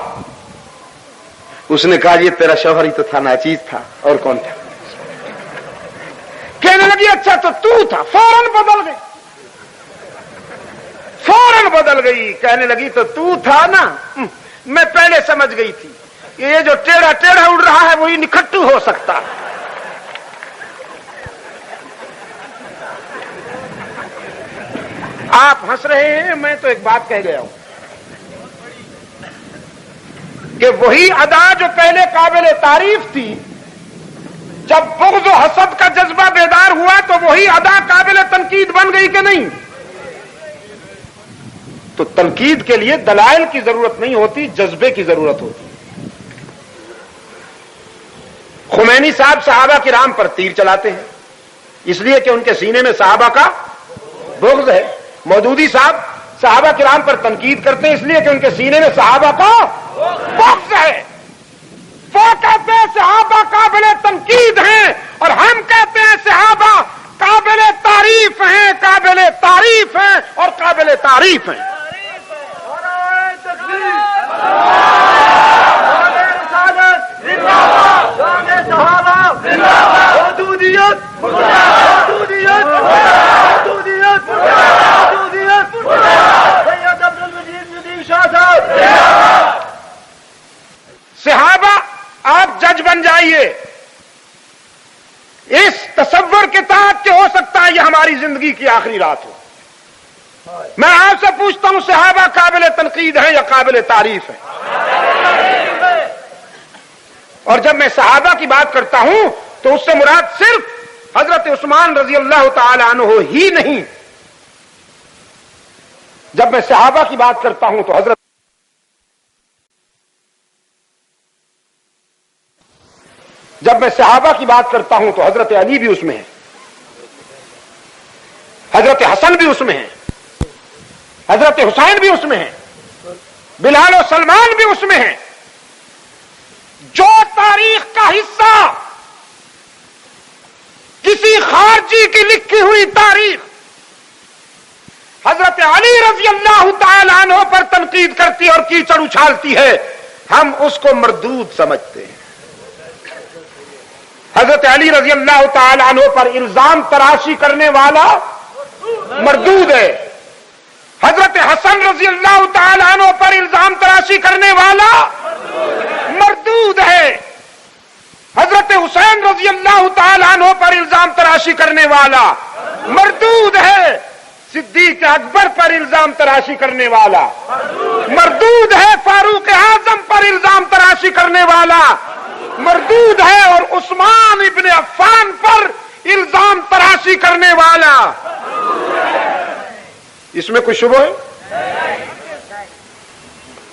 اس نے کہا یہ تیرا شوہر ہی تو تھا، ناچیز تھا، اور کون تھا؟ کہنے لگی اچھا تو تھا، فوراً بدل گئی، فوراً بدل گئی، کہنے لگی تو تھا نا، میں پہلے سمجھ گئی تھی یہ جو ٹیڑھا ٹیڑھا اڑ رہا ہے وہی نکھٹو ہو سکتا۔ آپ ہنس رہے ہیں، میں تو ایک بات کہہ گیا ہوں کہ وہی ادا جو پہلے قابل تعریف تھی، جب بغض و حسد کا جذبہ بیدار ہوا تو وہی ادا قابل تنقید بن گئی کہ نہیں؟ تو تنقید کے لیے دلائل کی ضرورت نہیں ہوتی، جذبے کی ضرورت ہوتی۔ خمینی صاحب صحابہ کرام پر تیر چلاتے ہیں اس لیے کہ ان کے سینے میں صحابہ کا بغض ہے۔ مودودی صاحب صحابہ کرام پر تنقید کرتے ہیں اس لیے کہ ان کے سینے میں صحابہ کا بغض ہے۔ وہ کہتے ہیں صحابہ قابل تنقید ہیں اور ہم کہتے ہیں صحابہ قابل تعریف ہیں، قابل تعریف ہیں اور قابل تعریف ہیں۔ جائیے اس تصور کے تحت کہ ہو سکتا ہے یہ ہماری زندگی کی آخری رات ہو. میں آپ سے پوچھتا ہوں صحابہ قابل تنقید ہیں یا قابل تعریف ہیں؟ اور جب میں صحابہ کی بات کرتا ہوں تو اس سے مراد صرف حضرت عثمان رضی اللہ تعالی عنہ ہی نہیں. جب میں صحابہ کی بات کرتا ہوں تو جب میں صحابہ کی بات کرتا ہوں تو حضرت علی بھی اس میں ہے, حضرت حسن بھی اس میں ہے, حضرت حسین بھی اس میں ہے, بلال و سلمان بھی اس میں ہیں. جو تاریخ کا حصہ کسی خارجی کی لکھی ہوئی تاریخ حضرت علی رضی اللہ تعالی عنہ پر تنقید کرتی اور کیچڑ اچھالتی ہے, ہم اس کو مردود سمجھتے ہیں. حضرت علی رضی اللہ تعالی عنہ پر الزام تراشی کرنے والا مردود ہے. حضرت حسن رضی اللہ تعالی عنہ پر الزام تراشی کرنے والا مردود ہے. حضرت حسین رضی اللہ تعالی عنہ پر الزام تراشی کرنے والا مردود ہے. صدیق اکبر پر الزام تراشی کرنے والا مردود ہے. فاروق اعظم پر الزام تراشی کرنے والا مردود ہے. اور عثمان ابن عفان پر الزام تراشی کرنے والا. اس میں کوئی شبہ ہے؟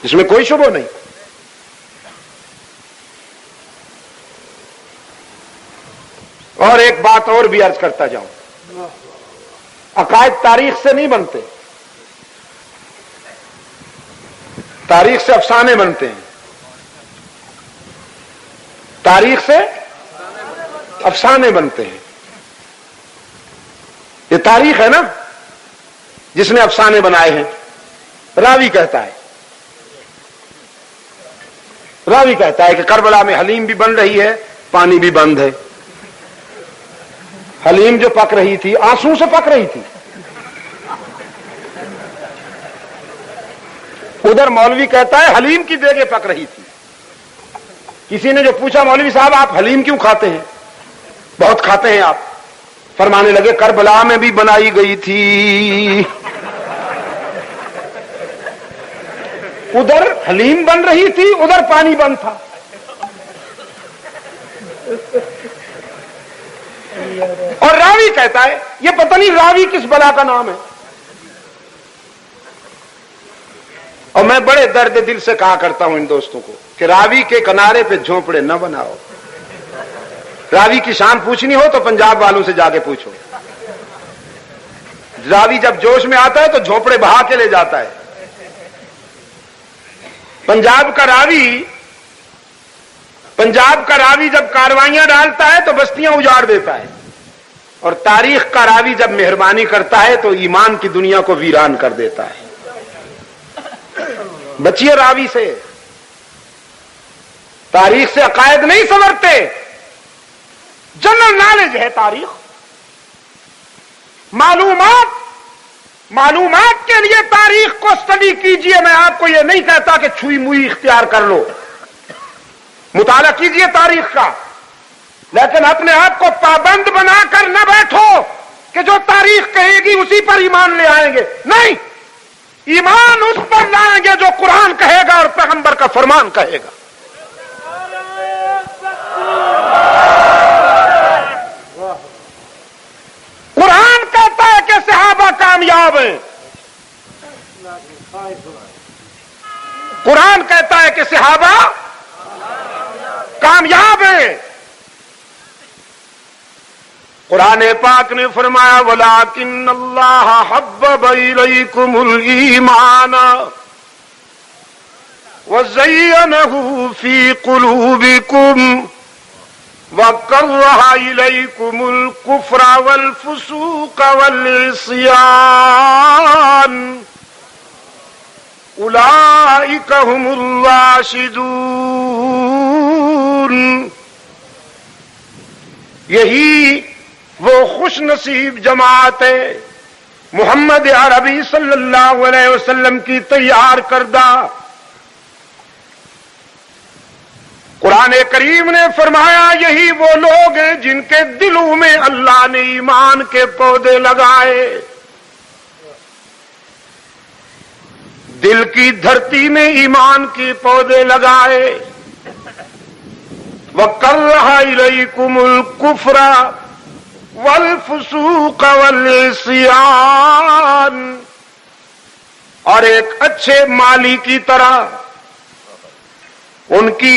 اس میں کوئی شبہ نہیں. اور ایک بات اور بھی عرض کرتا جاؤں, عقائد تاریخ سے نہیں بنتے, تاریخ سے افسانے بنتے ہیں. تاریخ سے افسانے بنتے ہیں. یہ تاریخ ہے نا جس نے افسانے بنائے ہیں. راوی کہتا ہے کہ کربلا میں حلیم بھی بن رہی ہے, پانی بھی بند ہے. حلیم جو پک رہی تھی آنسو سے پک رہی تھی. ادھر مولوی کہتا ہے حلیم کی دیگیں پک رہی تھی. کسی نے جو پوچھا مولوی صاحب آپ حلیم کیوں کھاتے ہیں؟ بہت کھاتے ہیں آپ. فرمانے لگے کربلا میں بھی بنائی گئی تھی. ادھر حلیم بن رہی تھی, ادھر پانی بند تھا. اور راوی کہتا ہے, یہ پتہ نہیں راوی کس بلا کا نام ہے. اور میں بڑے درد دل سے کہا کرتا ہوں ان دوستوں کو کہ راوی کے کنارے پہ جھونپڑے نہ بناؤ. راوی کی شان پوچھنی ہو تو پنجاب والوں سے جا کے پوچھو. راوی جب جوش میں آتا ہے تو جھونپڑے بہا کے لے جاتا ہے. پنجاب کا راوی جب کاروائیاں ڈالتا ہے تو بستیاں اجاڑ دیتا ہے. اور تاریخ کا راوی جب مہربانی کرتا ہے تو ایمان کی دنیا کو ویران کر دیتا ہے. بچیے راوی سے. تاریخ سے عقائد نہیں سنورتے, جنرل نالج ہے تاریخ. معلومات کے لیے تاریخ کو اسٹڈی کیجئے. میں آپ کو یہ نہیں کہتا کہ چھوئی موئی اختیار کر لو, مطالعہ کیجئے تاریخ کا, لیکن اپنے آپ کو پابند بنا کر نہ بیٹھو کہ جو تاریخ کہے گی اسی پر ایمان لے آئیں گے. نہیں, ایمان اس پر لائیں گے جو قرآن کہے گا اور پیغمبر کا فرمان کہے گا. قرآن کہتا ہے کہ صحابہ کامیاب ہیں. قرآن کہتا ہے کہ صحابہ کامیاب ہیں. قرآن پاک نے فرمایا وَلَٰكِنَّ اللَّهَ حَبَّبَ إِلَيْكُمُ الْإِيمَانَ وَزَيَّنَهُ فِي قُلُوبِكُمْ وَكَرَّهَ إِلَيْكُمُ الْكُفْرَ وَالْفُسُوقَ وَالْعِصْيَانَ أُولَٰئِكَ هُمُ الرَّاشِدُونَ. یہی وہ خوش نصیب جماعت ہے محمد عربی صلی اللہ علیہ وسلم کی تیار کردہ. قرآن کریم نے فرمایا یہی وہ لوگ ہیں جن کے دلوں میں اللہ نے ایمان کے پودے لگائے، دل کی دھرتی میں ایمان کے پودے لگائے۔ وَكَرَّهَ إِلَيْكُمُ الْكُفْرَ وَالْفُسُوقَ وَالْعِصْيَانَ، اور ایک اچھے مالی کی طرح ان کی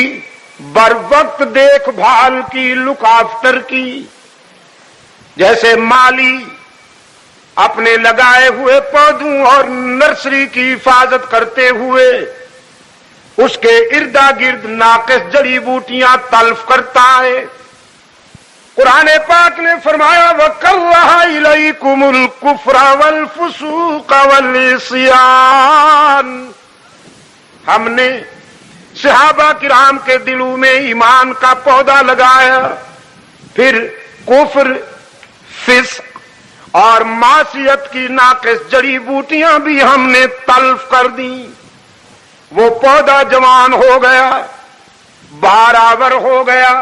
بر وقت دیکھ بھال کی، لک آفٹر کی، جیسے مالی اپنے لگائے ہوئے پودوں اور نرسری کی حفاظت کرتے ہوئے اس کے اردا گرد ناقص جڑی بوٹیاں تلف کرتا ہے، قرآن پاک نے فرمایا وَكَرَّهَ إِلَيْكُمُ الْكُفْرَ وَالْفُسُوقَ وَالْعِصْيَانَ، ہم نے صحابہ کرام کے دلوں میں ایمان کا پودا لگایا، پھر کفر، فسق اور معصیت کی ناقص جڑی بوٹیاں بھی ہم نے تلف کر دیں، وہ پودا جوان ہو گیا، بہار آور ہو گیا۔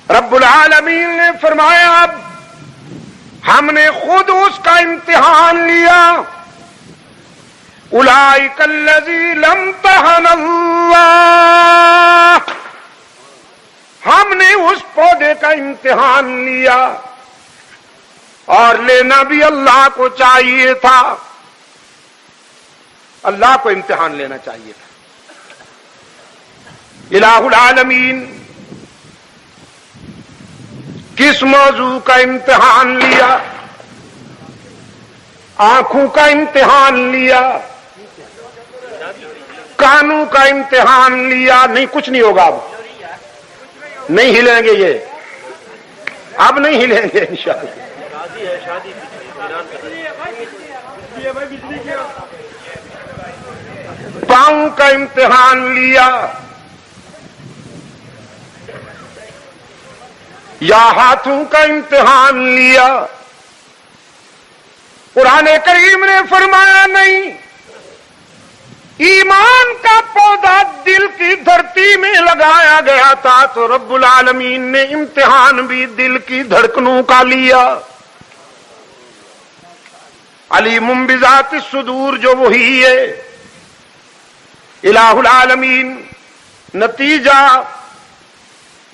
رب العالمین نے فرمایا اب ہم نے خود اس کا امتحان لیا، اولئک الذین امتحن اللہ، ہم نے اس پودے کا امتحان لیا، اور لینا بھی اللہ کو چاہیے تھا، اللہ کو امتحان لینا چاہیے تھا۔ الہ العالمین کس موضوع کا امتحان لیا؟ آنکھوں کا امتحان لیا، کانوں کا امتحان لیا، نہیں کچھ نہیں ہوگا، اب نہیں ہلیں گے، یہ اب نہیں ہلیں گے انشاءاللہ۔ پاؤں کا امتحان لیا یا ہاتھوں کا امتحان لیا؟ قرآن کریم نے فرمایا نہیں، ایمان کا پودا دل کی دھرتی میں لگایا گیا تھا تو رب العالمین نے امتحان بھی دل کی دھڑکنوں کا لیا۔ علیم بذات الصدور جو وہی ہے الہ العالمین۔ نتیجہ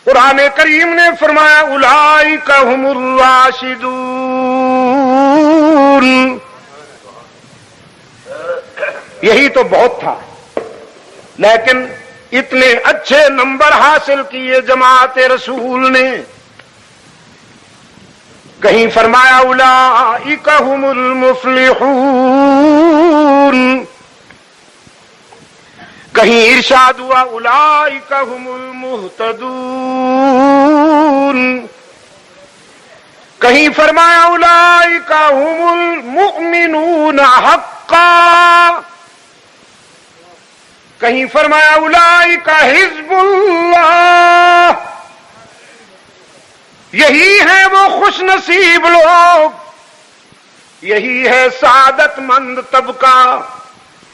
قرآن کریم نے فرمایا اولئک ھم الراشدون، یہی تو بہت تھا، لیکن اتنے اچھے نمبر حاصل کیے جماعت رسول نے، کہیں فرمایا اولئک ھم المفلحون، کہیں ارشاد ہوا اولئک ھم المہتدون، کہیں فرمایا اولئک ھم المؤمنون حقا، کہیں فرمایا اولئک حزب اللہ، یہی ہے وہ خوش نصیب لوگ، یہی ہے سعادت مند طبقہ،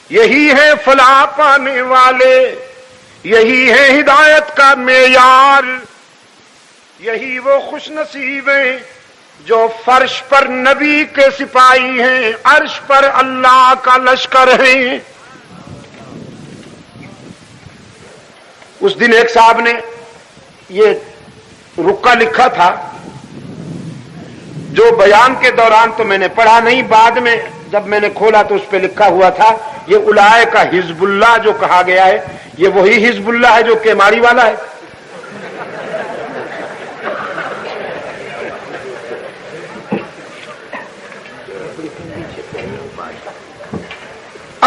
یہی ہے فلاح پانے والے، یہی ہے ہدایت کا معیار، یہی وہ خوش نصیب ہیں جو فرش پر نبی کے سپاہی ہیں، عرش پر اللہ کا لشکر ہیں۔ اس دن ایک صاحب نے یہ رکا لکھا تھا جو بیان کے دوران تو میں نے پڑھا نہیں، بعد میں جب میں نے کھولا تو اس پہ لکھا ہوا تھا یہ اولئک حزب اللہ جو کہا گیا ہے، یہ وہی حزب اللہ ہے جو کیماڑی والا ہے۔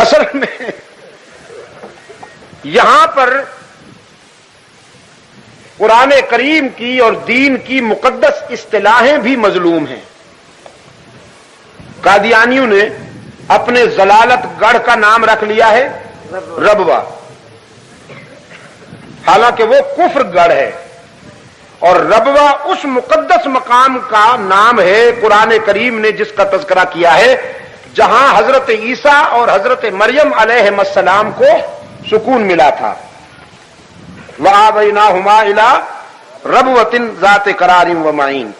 اصل میں یہاں پر قرآن کریم کی اور دین کی مقدس اصطلاحیں بھی مظلوم ہیں۔ قادیانیوں نے اپنے ضلالت گڑھ کا نام رکھ لیا ہے ربوہ، حالانکہ وہ کفر گڑھ ہے، اور ربوہ اس مقدس مقام کا نام ہے قرآن کریم نے جس کا تذکرہ کیا ہے جہاں حضرت عیسیٰ اور حضرت مریم علیہ السلام کو سکون ملا تھا۔ وآویناہما الی ربوۃ ذات قرار و معین.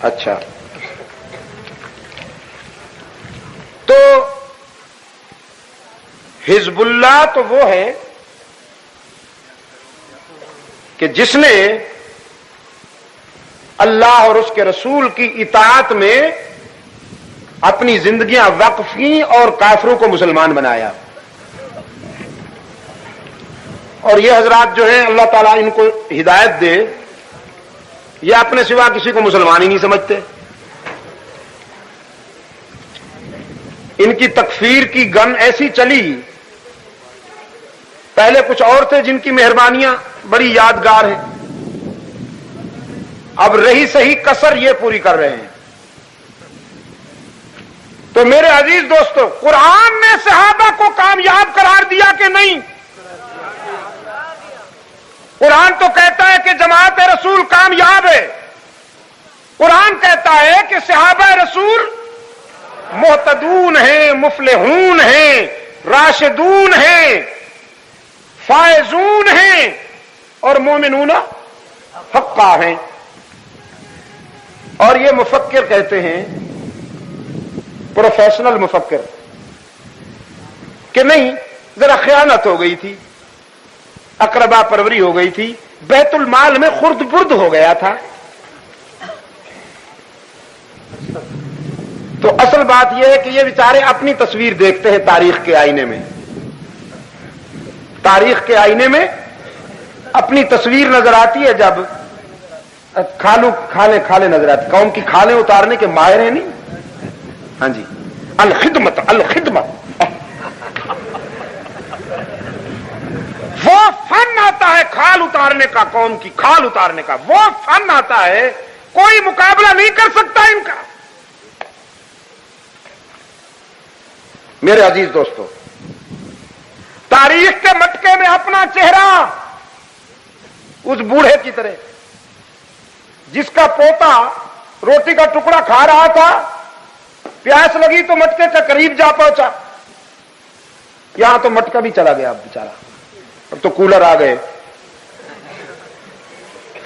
اچھا، تو حزب اللہ تو وہ ہے کہ جس نے اللہ اور اس کے رسول کی اطاعت میں اپنی زندگیاں وقف کی اور کافروں کو مسلمان بنایا. اور یہ حضرات جو ہیں اللہ تعالیٰ ان کو ہدایت دے، یہ اپنے سوا کسی کو مسلمان ہی نہیں سمجھتے. ان کی تکفیر کی گن ایسی چلی، پہلے کچھ اور تھے جن کی مہربانیاں بڑی یادگار ہیں، اب رہی صحیح کسر یہ پوری کر رہے ہیں. تو میرے عزیز دوستو، قرآن نے صحابہ کو کامیاب قرار دیا کہ نہیں؟ قرآن تو کہتا ہے کہ جماعت رسول کامیاب ہے. قرآن کہتا ہے کہ صحابہ رسول محتدون ہیں، مفلحون ہیں، راشدون ہیں، فائزون ہیں اور مومنون حقا ہیں. اور یہ مفکر کہتے ہیں، پروفیشنل مفکر، کہ نہیں، ذرا خیانت ہو گئی تھی، اقربا پروری ہو گئی تھی، بیت المال میں خرد برد ہو گیا تھا. تو اصل بات یہ ہے کہ یہ بیچارے اپنی تصویر دیکھتے ہیں تاریخ کے آئینے میں. تاریخ کے آئینے میں اپنی تصویر نظر آتی ہے، جب کھالے نظر آتی. قوم کی کھالیں اتارنے کے ماہر ہیں نہیں؟ ہاں جی، الخدمت الخدمت. وہ فن آتا ہے کھال اتارنے کا، قوم کی کھال اتارنے کا وہ فن آتا ہے، کوئی مقابلہ نہیں کر سکتا ان کا. میرے عزیز دوستو، تاریخ کے مٹکے میں اپنا چہرہ اس بوڑھے کی طرح جس کا پوتا روٹی کا ٹکڑا کھا رہا تھا، پیاس لگی تو مٹکے کے قریب جا پہنچا. یہاں تو مٹکا بھی چلا گیا اب بیچارہ، اب تو کولر آ گئے.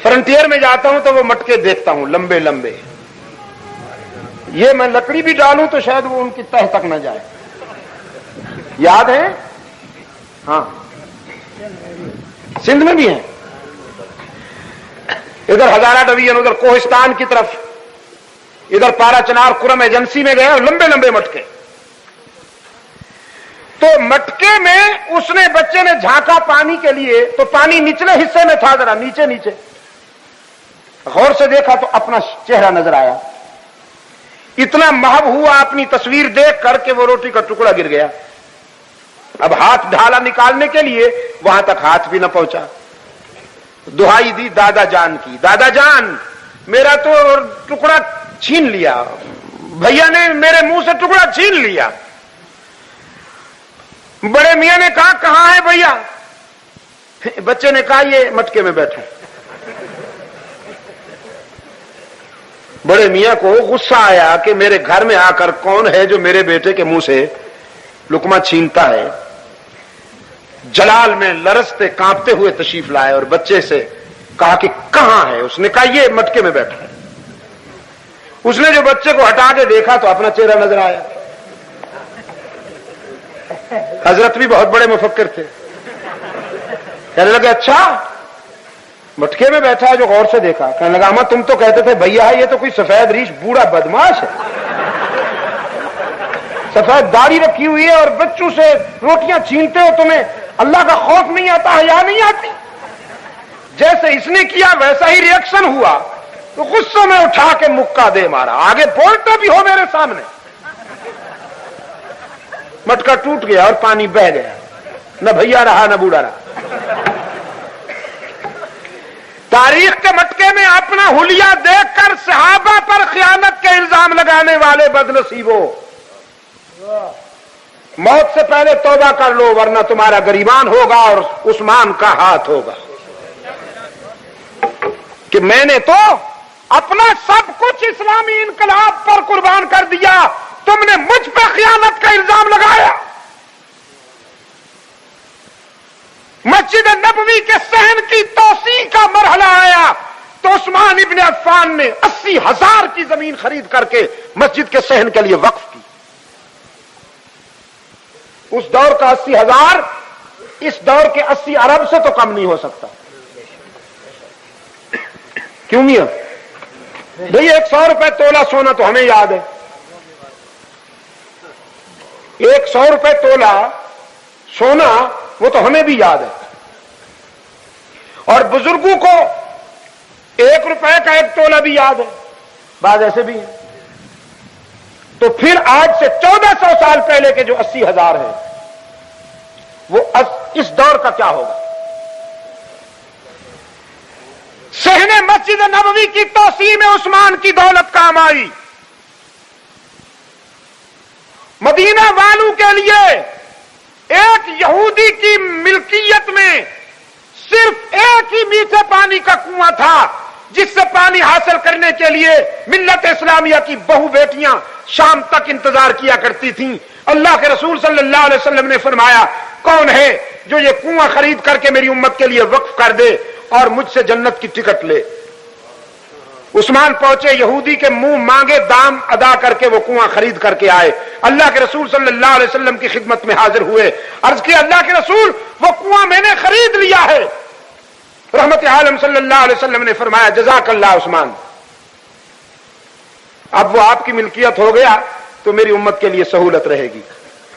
فرنٹیئر میں جاتا ہوں تو وہ مٹکے دیکھتا ہوں لمبے لمبے. یہ میں لکڑی بھی ڈالوں تو شاید وہ ان کی تہ تک نہ جائے. یاد ہے؟ ہاں، سندھ میں بھی ہیں، ادھر ہزارہ ڈویژن، ادھر کوہستان کی طرف، ادھر پارا چنار کرم ایجنسی میں گئے، لمبے لمبے مٹکے. تو مٹکے میں اس نے بچے نے جھانکا پانی کے لیے، تو پانی نچلے حصے میں تھا، ذرا نیچے نیچے غور سے دیکھا تو اپنا چہرہ نظر آیا. اتنا محو ہوا اپنی تصویر دیکھ کر کے وہ روٹی کا ٹکڑا گر گیا. اب ہاتھ ڈھالا نکالنے کے لیے، وہاں تک ہاتھ بھی نہ پہنچا. دہائی دی دادا جان کی، دادا جان میرا تو ٹکڑا چھین لیا، بھیا نے میرے منہ سے ٹکڑا چھین لیا. بڑے میاں نے کہا کہاں ہے بھیا؟ بچے نے کہا یہ مٹکے میں بیٹھا. بڑے میاں کو غصہ آیا کہ میرے گھر میں آ کر کون ہے جو میرے بیٹے کے منہ سے لقمہ چھینتا ہے. جلال میں لرزتے کانپتے ہوئے تشریف لائے اور بچے سے کہا کہ کہاں ہے؟ اس نے کہا یہ مٹکے میں بیٹھا ہے. اس نے جو بچے کو ہٹا کے دیکھا تو اپنا چہرہ نظر آیا. حضرت بھی بہت بڑے مفکر تھے، کہنے لگے اچھا مٹکے میں بیٹھا ہے، جو غور سے دیکھا. کہنے لگا اما تم تو کہتے تھے بھیا یہ تو کوئی سفید ریش بوڑھا بدماش ہے، سفید داڑھی رکھی ہوئی ہے اور بچوں سے روٹیاں چھینتے ہو، تمہیں اللہ کا خوف نہیں آتا، حیا نہیں آتی؟ جیسے اس نے کیا ویسا ہی ریئیکشن ہوا تو غصے میں اٹھا کے مکہ دے مارا. آگے بولتے بھی ہو میرے سامنے. مٹکا ٹوٹ گیا اور پانی بہ گیا، نہ بھیا رہا نہ بوڑھا رہا. تاریخ کے مٹکے میں اپنا حلیہ دیکھ کر صحابہ پر خیانت کے الزام لگانے والے بدنصیبوں، موت سے پہلے توبہ کر لو ورنہ تمہارا گریبان ہوگا اور عثمان کا ہاتھ ہوگا. کہ میں نے تو اپنا سب کچھ اسلامی انقلاب پر قربان کر دیا، تم نے مجھ پہ خیانت کا الزام لگایا. مسجد نبوی کے صحن کی توسیع کا مرحلہ آیا تو عثمان ابن عفان نے 80,000 کی زمین خرید کر کے مسجد کے صحن کے لیے وقف کی. اس دور کا 80,000 اس دور کے 80 ارب سے تو کم نہیں ہو سکتا. کیوں میاں بھئی 100 روپے تولہ سونا تو ہمیں یاد ہے. 100 روپے تولہ سونا وہ تو ہمیں بھی یاد ہے. اور بزرگوں کو 1 روپے کا 1 تولہ بھی یاد ہے. بعض ایسے بھی ہیں. تو پھر آج سے 1400 سال پہلے کے جو 80,000 ہیں وہ اس دور کا کیا ہوگا؟ صحن مسجد نبوی کی توسیع میں عثمان کی دولت کام آئی. مدینہ والوں کے لیے ایک یہودی کی ملکیت میں صرف ایک ہی میٹھے پانی کا کنواں تھا جس سے پانی حاصل کرنے کے لیے ملت اسلامیہ کی بہو بیٹیاں شام تک انتظار کیا کرتی تھیں. اللہ کے رسول صلی اللہ علیہ وسلم نے فرمایا کون ہے جو یہ کنواں خرید کر کے میری امت کے لیے وقف کر دے اور مجھ سے جنت کی ٹکٹ لے؟ عثمان پہنچے, یہودی کے منہ مانگے دام ادا کر کے وہ کنواں خرید کر کے آئے. اللہ کے رسول صلی اللہ علیہ وسلم کی خدمت میں حاضر ہوئے. عرض کیا اللہ کے رسول وہ کنواں میں نے خرید لیا ہے. رحمت عالم صلی اللہ علیہ وسلم نے فرمایا جزاک اللہ عثمان, اب وہ آپ کی ملکیت ہو گیا تو میری امت کے لیے سہولت رہے گی.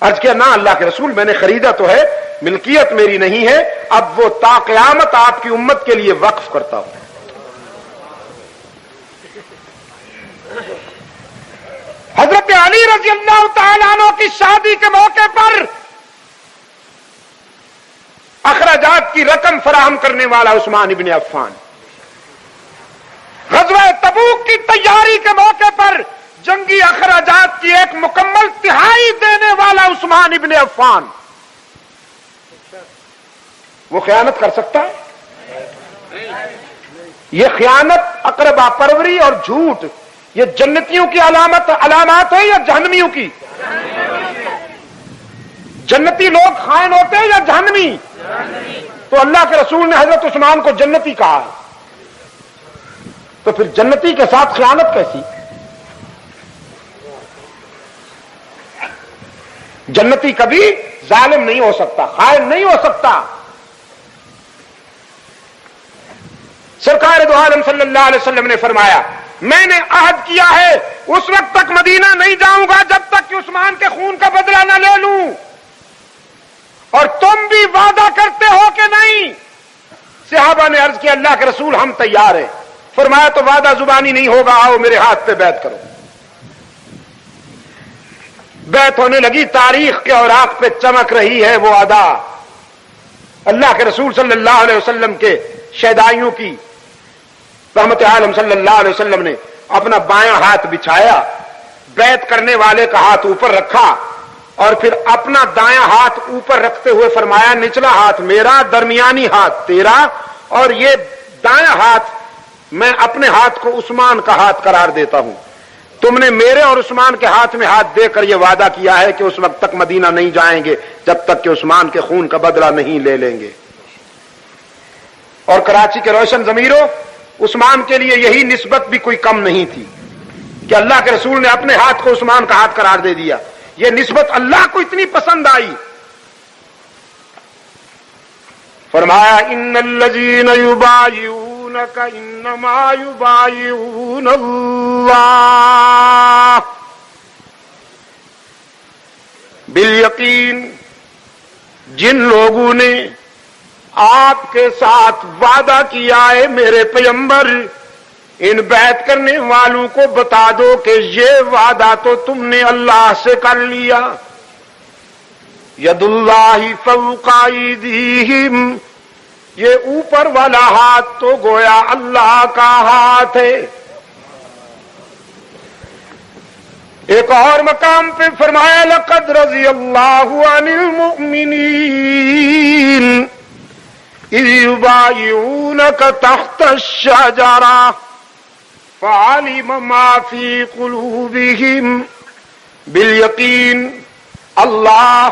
عرض کیا نہ اللہ کے رسول میں نے خریدا تو ہے, ملکیت میری نہیں ہے, اب وہ تا قیامت آپ کی امت کے لیے وقف کرتا ہوں. حضرت علی رضی اللہ تعالیٰ عنہ کی شادی کے موقع پر اخراجات کی رقم فراہم کرنے والا عثمان ابن عفان. غزوہ تبوک کی تیاری کے موقع پر جنگی اخراجات کی ایک مکمل تہائی دینے والا عثمان ابن عفان. وہ خیانت کر سکتا ہے؟ یہ خیانت, اقربا پروری اور جھوٹ یہ جنتیوں کی علامات ہے یا جہنمیوں کی؟ جنتی لوگ خائن ہوتے ہیں یا جہنمی؟ تو اللہ کے رسول نے حضرت عثمان کو جنتی کہا ہے, تو پھر جنتی کے ساتھ خیانت کیسی؟ جنتی کبھی ظالم نہیں ہو سکتا, خائن نہیں ہو سکتا. سرکار دو عالم صلی اللہ علیہ وسلم نے فرمایا میں نے عہد کیا ہے اس وقت تک مدینہ نہیں جاؤں گا جب تک کہ عثمان کے خون کا بدلہ نہ لے لوں, اور تم بھی وعدہ کرتے ہو کہ نہیں؟ صحابہ نے عرض کیا اللہ کے رسول ہم تیار ہیں. فرمایا تو وعدہ زبانی نہیں ہوگا, آؤ میرے ہاتھ پہ بیعت کرو. بیعت ہونے لگی, تاریخ کے اوراق پہ چمک رہی ہے وہ ادا. اللہ کے رسول صلی اللہ علیہ وسلم کے شیدائیوں کی رحمت عالم صلی اللہ علیہ وسلم نے اپنا بایاں ہاتھ بچھایا, بیعت کرنے والے کا ہاتھ اوپر رکھا اور پھر اپنا دایاں ہاتھ اوپر رکھتے ہوئے فرمایا نچلا ہاتھ میرا, درمیانی ہاتھ تیرا, اور یہ دایاں ہاتھ میں اپنے ہاتھ کو عثمان کا ہاتھ قرار دیتا ہوں. تم نے میرے اور عثمان کے ہاتھ میں ہاتھ دے کر یہ وعدہ کیا ہے کہ اس وقت تک مدینہ نہیں جائیں گے جب تک کہ عثمان کے خون کا بدلہ نہیں لے لیں گے. اور کراچی کے روشن ضمیروں, عثمان کے لیے یہی نسبت بھی کوئی کم نہیں تھی کہ اللہ کے رسول نے اپنے ہاتھ کو عثمان کا ہاتھ قرار دے دیا. یہ نسبت اللہ کو اتنی پسند آئی, فرمایا ان الذین یبایعونک انما یبایعون اللہ بالیقین. جن لوگوں نے آپ کے ساتھ وعدہ کیا ہے میرے پیغمبر, ان بیعت کرنے والوں کو بتا دو کہ یہ وعدہ تو تم نے اللہ سے کر لیا. ید اللہ فوق ایدیہم, یہ اوپر والا ہاتھ تو گویا اللہ کا ہاتھ ہے. ایک اور مقام پہ فرمایا لقد رضی اللہ عن المؤمنین اذ یبایعونک تحت الشجرہ فعلم ما فی قلوبہم بالیقین. اللہ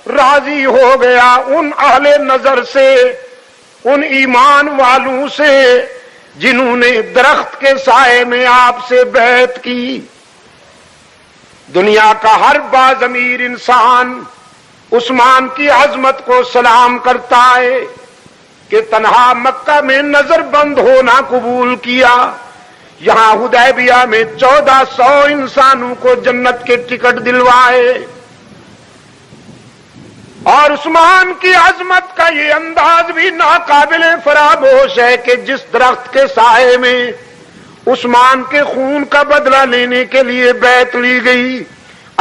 راضی ہو گیا ان اہل نظر سے، ان ایمان والوں سے جنہوں نے درخت کے سائے میں آپ سے بیعت کی۔ دنیا کا ہر باضمیر انسان عثمان کی عظمت کو سلام کرتا ہے کہ تنہا مکہ میں نظر بند ہونا قبول کیا، یہاں حدیبیہ میں 1400 انسانوں کو جنت کے ٹکٹ دلوائے۔ اور عثمان کی عظمت کا یہ انداز بھی ناقابل فراموش ہے کہ جس درخت کے سائے میں عثمان کے خون کا بدلہ لینے کے لیے بیعت لی گئی،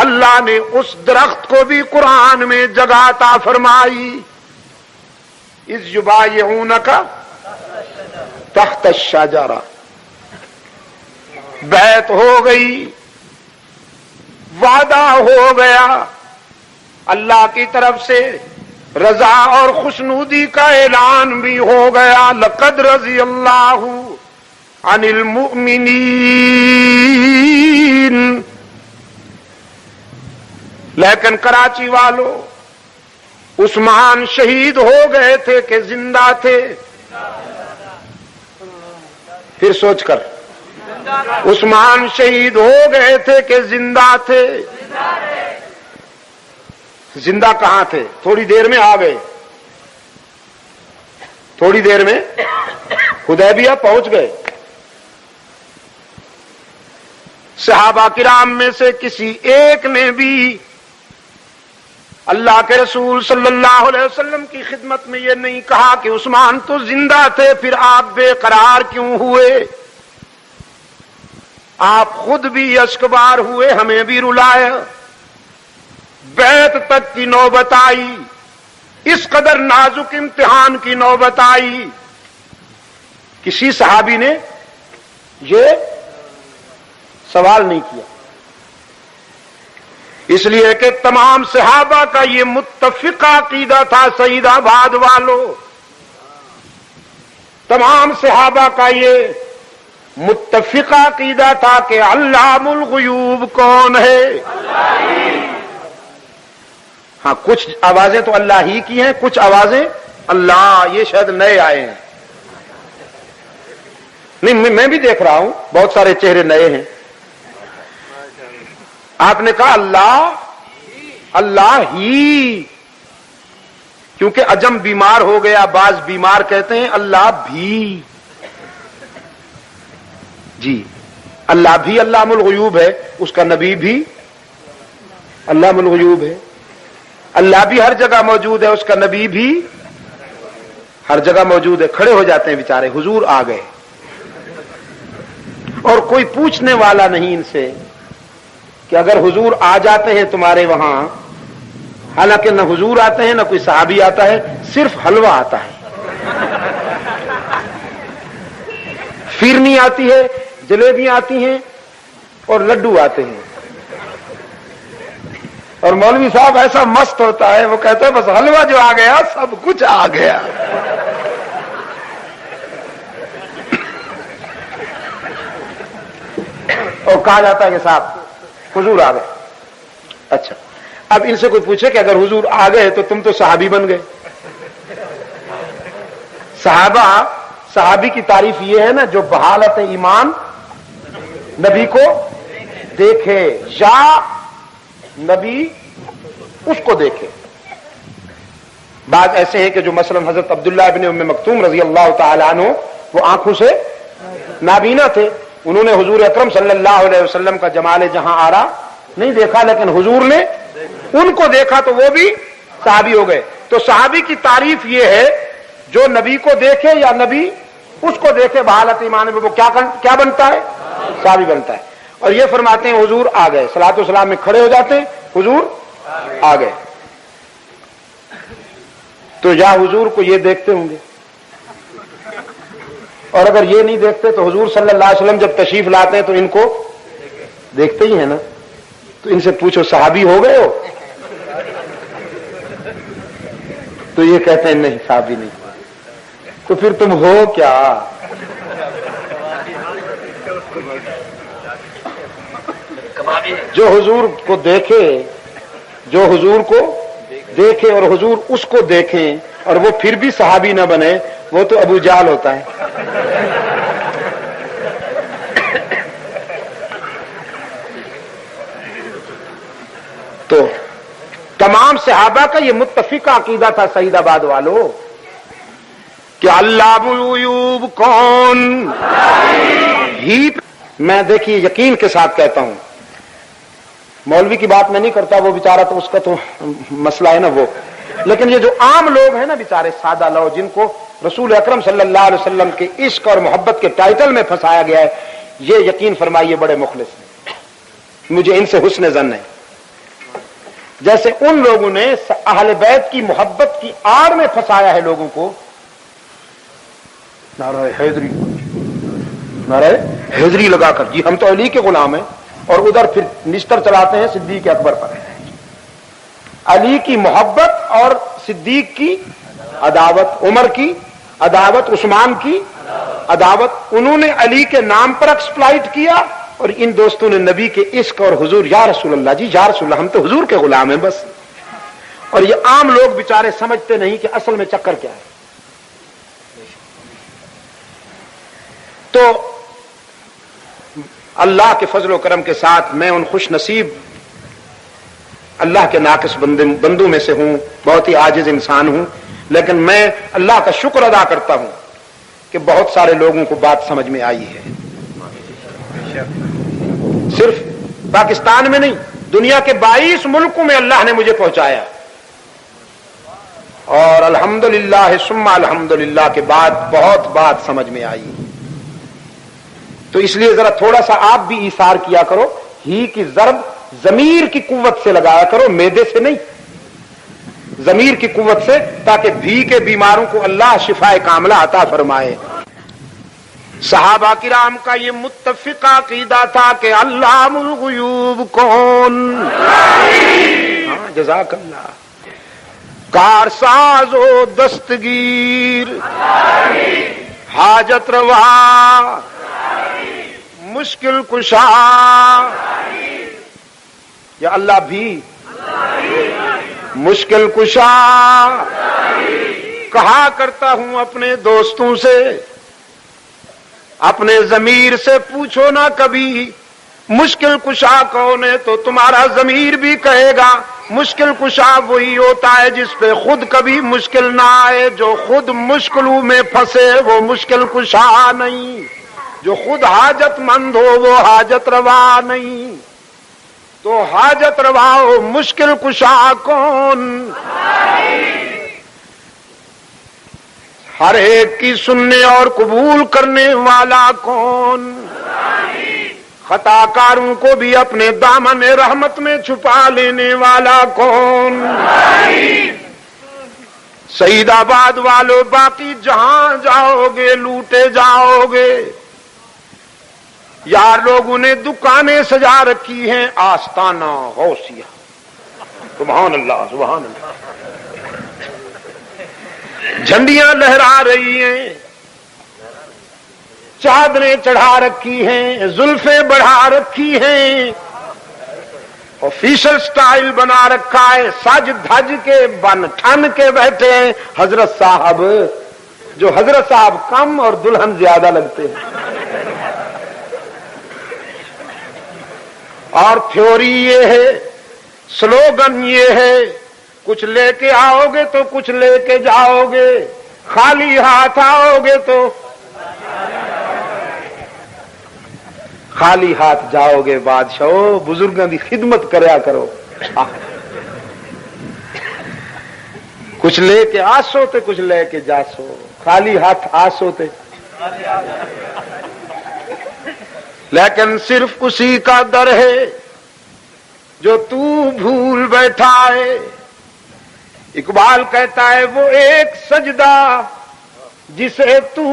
اللہ نے اس درخت کو بھی قرآن میں جگہ عطا فرمائی۔ اذ یبایعونک تحت الشجرہ، بیعت ہو گئی، وعدہ ہو گیا، اللہ کی طرف سے رضا اور خوشنودی کا اعلان بھی ہو گیا۔ لقد رضی اللہ عن المؤمنین۔ لیکن کراچی والوں، عثمان شہید ہو گئے تھے کہ زندہ تھے؟ پھر سوچ کر، عثمان شہید ہو گئے تھے کہ زندہ تھے؟ زندہ کہاں تھے؟ تھوڑی دیر میں آ گئے، تھوڑی دیر میں حدیبیہ پہنچ گئے۔ صحابہ کرام میں سے کسی ایک نے بھی اللہ کے رسول صلی اللہ علیہ وسلم کی خدمت میں یہ نہیں کہا کہ عثمان تو زندہ تھے، پھر آپ بے قرار کیوں ہوئے؟ آپ خود بھی اشکبار ہوئے، ہمیں بھی رلایا، بیعت تک کی نوبت آئی، اس قدر نازک امتحان کی نوبت آئی، کسی صحابی نے یہ سوال نہیں کیا، اس لیے کہ تمام صحابہ کا یہ متفق عقیدہ تھا۔ سعید آباد والوں، تمام صحابہ کا یہ متفق عقیدہ تھا کہ علام الغیوب کون ہے؟ ہاں، کچھ آوازیں تو اللہ ہی کی ہیں، کچھ آوازیں اللہ، یہ شاید نئے آئے ہیں۔ نہیں، میں بھی دیکھ رہا ہوں بہت سارے چہرے نئے ہیں۔ آپ نے کہا اللہ، اللہ ہی، کیونکہ عجم بیمار ہو گیا، بعض بیمار کہتے ہیں اللہ بھی۔ جی، اللہ بھی علام الغیوب ہے، اس کا نبی بھی علام الغیوب ہے، اللہ بھی ہر جگہ موجود ہے، اس کا نبی بھی ہر جگہ موجود ہے۔ کھڑے ہو جاتے ہیں بیچارے، حضور آ گئے، اور کوئی پوچھنے والا نہیں ان سے کہ اگر حضور آ جاتے ہیں تمہارے وہاں، حالانکہ نہ حضور آتے ہیں نہ کوئی صحابی آتا ہے، صرف حلوہ آتا ہے، فیرنی آتی ہے، جلیبیاں آتی ہیں اور لڈو آتے ہیں، اور مولوی صاحب ایسا مست ہوتا ہے، وہ کہتا ہے بس حلوہ جو آ گیا سب کچھ آ گیا۔ اور کہا جاتا ہے کہ صاحب حضور آ گئے۔ اچھا، اب ان سے کوئی پوچھے کہ اگر حضور آ گئے تو تم تو صحابی بن گئے۔ صحابی کی تعریف یہ ہے نا، جو بحالت ایمان نبی کو دیکھے یا نبی اس کو دیکھے۔ بعض ایسے ہیں کہ جو مثلا حضرت عبداللہ ابن ام مکتوم رضی اللہ تعالی عنہ، وہ آنکھوں سے نابینا تھے، انہوں نے حضور اکرم صلی اللہ علیہ وسلم کا جمال جہاں آرا نہیں دیکھا، لیکن حضور نے ان کو دیکھا تو وہ بھی صحابی ہو گئے۔ تو صحابی کی تعریف یہ ہے جو نبی کو دیکھے یا نبی اس کو دیکھے بحالت ایمان میں، وہ کیا بنتا ہے؟ صحابی بنتا ہے۔ اور یہ فرماتے ہیں حضور آ گئے، صلاۃ و سلام میں کھڑے ہو جاتے ہیں، حضور آ گئے، تو یا حضور کو یہ دیکھتے ہوں گے، اور اگر یہ نہیں دیکھتے تو حضور صلی اللہ علیہ وسلم جب تشریف لاتے ہیں تو ان کو دیکھتے ہی ہیں نا۔ تو ان سے پوچھو صحابی ہو گئے ہو؟ تو یہ کہتے ہیں نہیں صحابی نہیں۔ تو پھر تم ہو کیا؟ جو حضور کو دیکھے، جو حضور کو دیکھے اور حضور اس کو دیکھیں اور وہ پھر بھی صحابی نہ بنے، وہ تو ابو جہل ہوتا ہے۔ تو تمام صحابہ کا یہ متفق عقیدہ تھا سعید آباد والوں کہ علام الغیوب کون ہی۔ میں دیکھیے یقین کے ساتھ کہتا ہوں، مولوی کی بات میں نہیں کرتا، وہ بیچارہ تو اس کا تو مسئلہ ہے نا وہ، لیکن یہ جو عام لوگ ہیں نا بیچارے سادہ لوگ، جن کو رسول اکرم صلی اللہ علیہ وسلم کے عشق اور محبت کے ٹائٹل میں پھنسایا گیا ہے، یہ یقین فرمائیے بڑے مخلص ہیں، مجھے ان سے حسن ظن ہے۔ جیسے ان لوگوں نے اہل بیت کی محبت کی آڑ میں پھنسایا ہے لوگوں کو، نعرہ حیدری، نعرہ حیدری لگا کر، جی ہم تو علی کے غلام ہیں، اور ادھر پھر نشتر چلاتے ہیں صدیق اکبر پر۔ علی کی محبت اور صدیق کی عداوت، عمر کی عداوت، عثمان کی عداوت، انہوں نے علی کے نام پر ایکسپلائٹ کیا، اور ان دوستوں نے نبی کے عشق اور حضور، یا رسول اللہ، جی یا رسول اللہ، ہم تو حضور کے غلام ہیں بس۔ اور یہ عام لوگ بیچارے سمجھتے نہیں کہ اصل میں چکر کیا ہے۔ تو اللہ کے فضل و کرم کے ساتھ میں ان خوش نصیب اللہ کے ناقص بندوں میں سے ہوں، بہت ہی عاجز انسان ہوں، لیکن میں اللہ کا شکر ادا کرتا ہوں کہ بہت سارے لوگوں کو بات سمجھ میں آئی ہے۔ صرف پاکستان میں نہیں، دنیا کے 22 ملکوں میں اللہ نے مجھے پہنچایا، اور الحمدللہ ثم الحمدللہ کے بعد بہت بات سمجھ میں آئی۔ تو اس لیے ذرا تھوڑا سا آپ بھی ایثار کیا کرو، ہی کی ضرب ضمیر کی قوت سے لگایا کرو، میدے سے نہیں، ضمیر کی قوت سے، تاکہ بھی کے بیماروں کو اللہ شفائے کاملہ عطا فرمائے۔ صحابہ کرام کا یہ متفق عقیدہ تھا کہ علام الغیوب کون؟ ہاں جزاک اللہ۔ کارساز و دستگیر، حاجت روا، مشکل کشا، یا اللہ بھی مشکل کشا کہا کرتا ہوں اپنے دوستوں سے، اپنے ضمیر سے پوچھو نہ کبھی مشکل کشا کون ہے، تو تمہارا ضمیر بھی کہے گا مشکل کشا وہی ہوتا ہے جس پہ خود کبھی مشکل نہ آئے۔ جو خود مشکلوں میں پھنسے وہ مشکل کشا نہیں، جو خود حاجت مند ہو وہ حاجت روا نہیں۔ تو حاجت روا ہو مشکل کشا کون؟ ہر ایک کی سننے اور قبول کرنے والا کون؟ خطا کاروں کو بھی اپنے دامن رحمت میں چھپا لینے والا کون؟ سعید آباد والو، باقی جہاں جاؤ گے لوٹے جاؤ گے۔ یار لوگوں نے دکانیں سجا رکھی ہیں، آستانہ غوثیہ، سبحان اللہ سبحان اللہ، جھنڈیاں لہرا رہی ہیں، چادریں چڑھا رکھی ہیں، زلفیں بڑھا رکھی ہیں، آفیشل سٹائل بنا رکھا ہے، سج دھج کے بن ٹھن کے بیٹھے ہیں حضرت صاحب، جو حضرت صاحب کم اور دلہن زیادہ لگتے ہیں۔ اور تھیوری یہ ہے، سلوگن یہ ہے، کچھ لے کے آؤ گے تو کچھ لے کے جاؤ گے، خالی ہاتھ آؤ گے تو خالی ہاتھ جاؤ گے۔ بادشاہو بزرگوں کی خدمت کریا کرو، کچھ لے کے آسو تے کچھ لے کے جاسو، خالی ہاتھ آسو تے، لیکن صرف اسی کا در ہے جو تو بھول بیٹھا ہے۔ اقبال کہتا ہے وہ ایک سجدہ جسے تو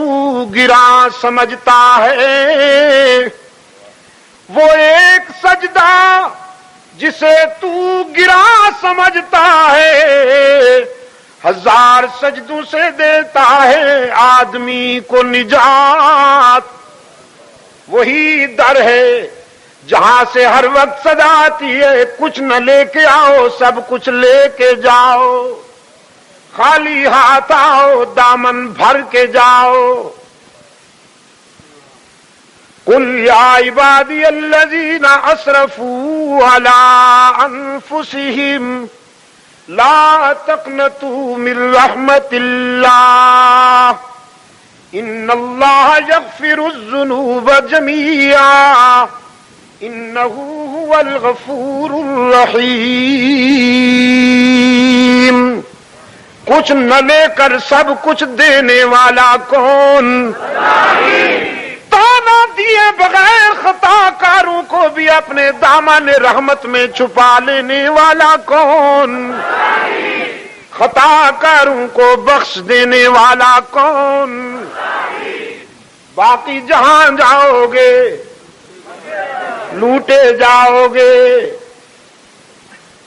گراں سمجھتا ہے، وہ ایک سجدہ جسے تو گراں سمجھتا ہے، ہزار سجدوں سے دیتا ہے آدمی کو نجات۔ وہی در ہے جہاں سے ہر وقت صدا آتی ہے کچھ نہ لے کے آؤ سب کچھ لے کے جاؤ، خالی ہاتھ آؤ دامن بھر کے جاؤ۔ قل یا عبادی الذین اسرفوا علی انفسہم لا تقنطوا من رحمت اللہ ان اللہ یغفر الذنوب جميعا انہ هو الغفور الرحیم۔ کچھ نہ لے کر سب کچھ دینے والا کون؟ تانا دیے بغیر خطا کاروں کو بھی اپنے دامن رحمت میں چھپا لینے والا کون؟ خطا کاروں کو بخش دینے والا کون؟ باقی جہاں جاؤ گے لوٹے جاؤ گے،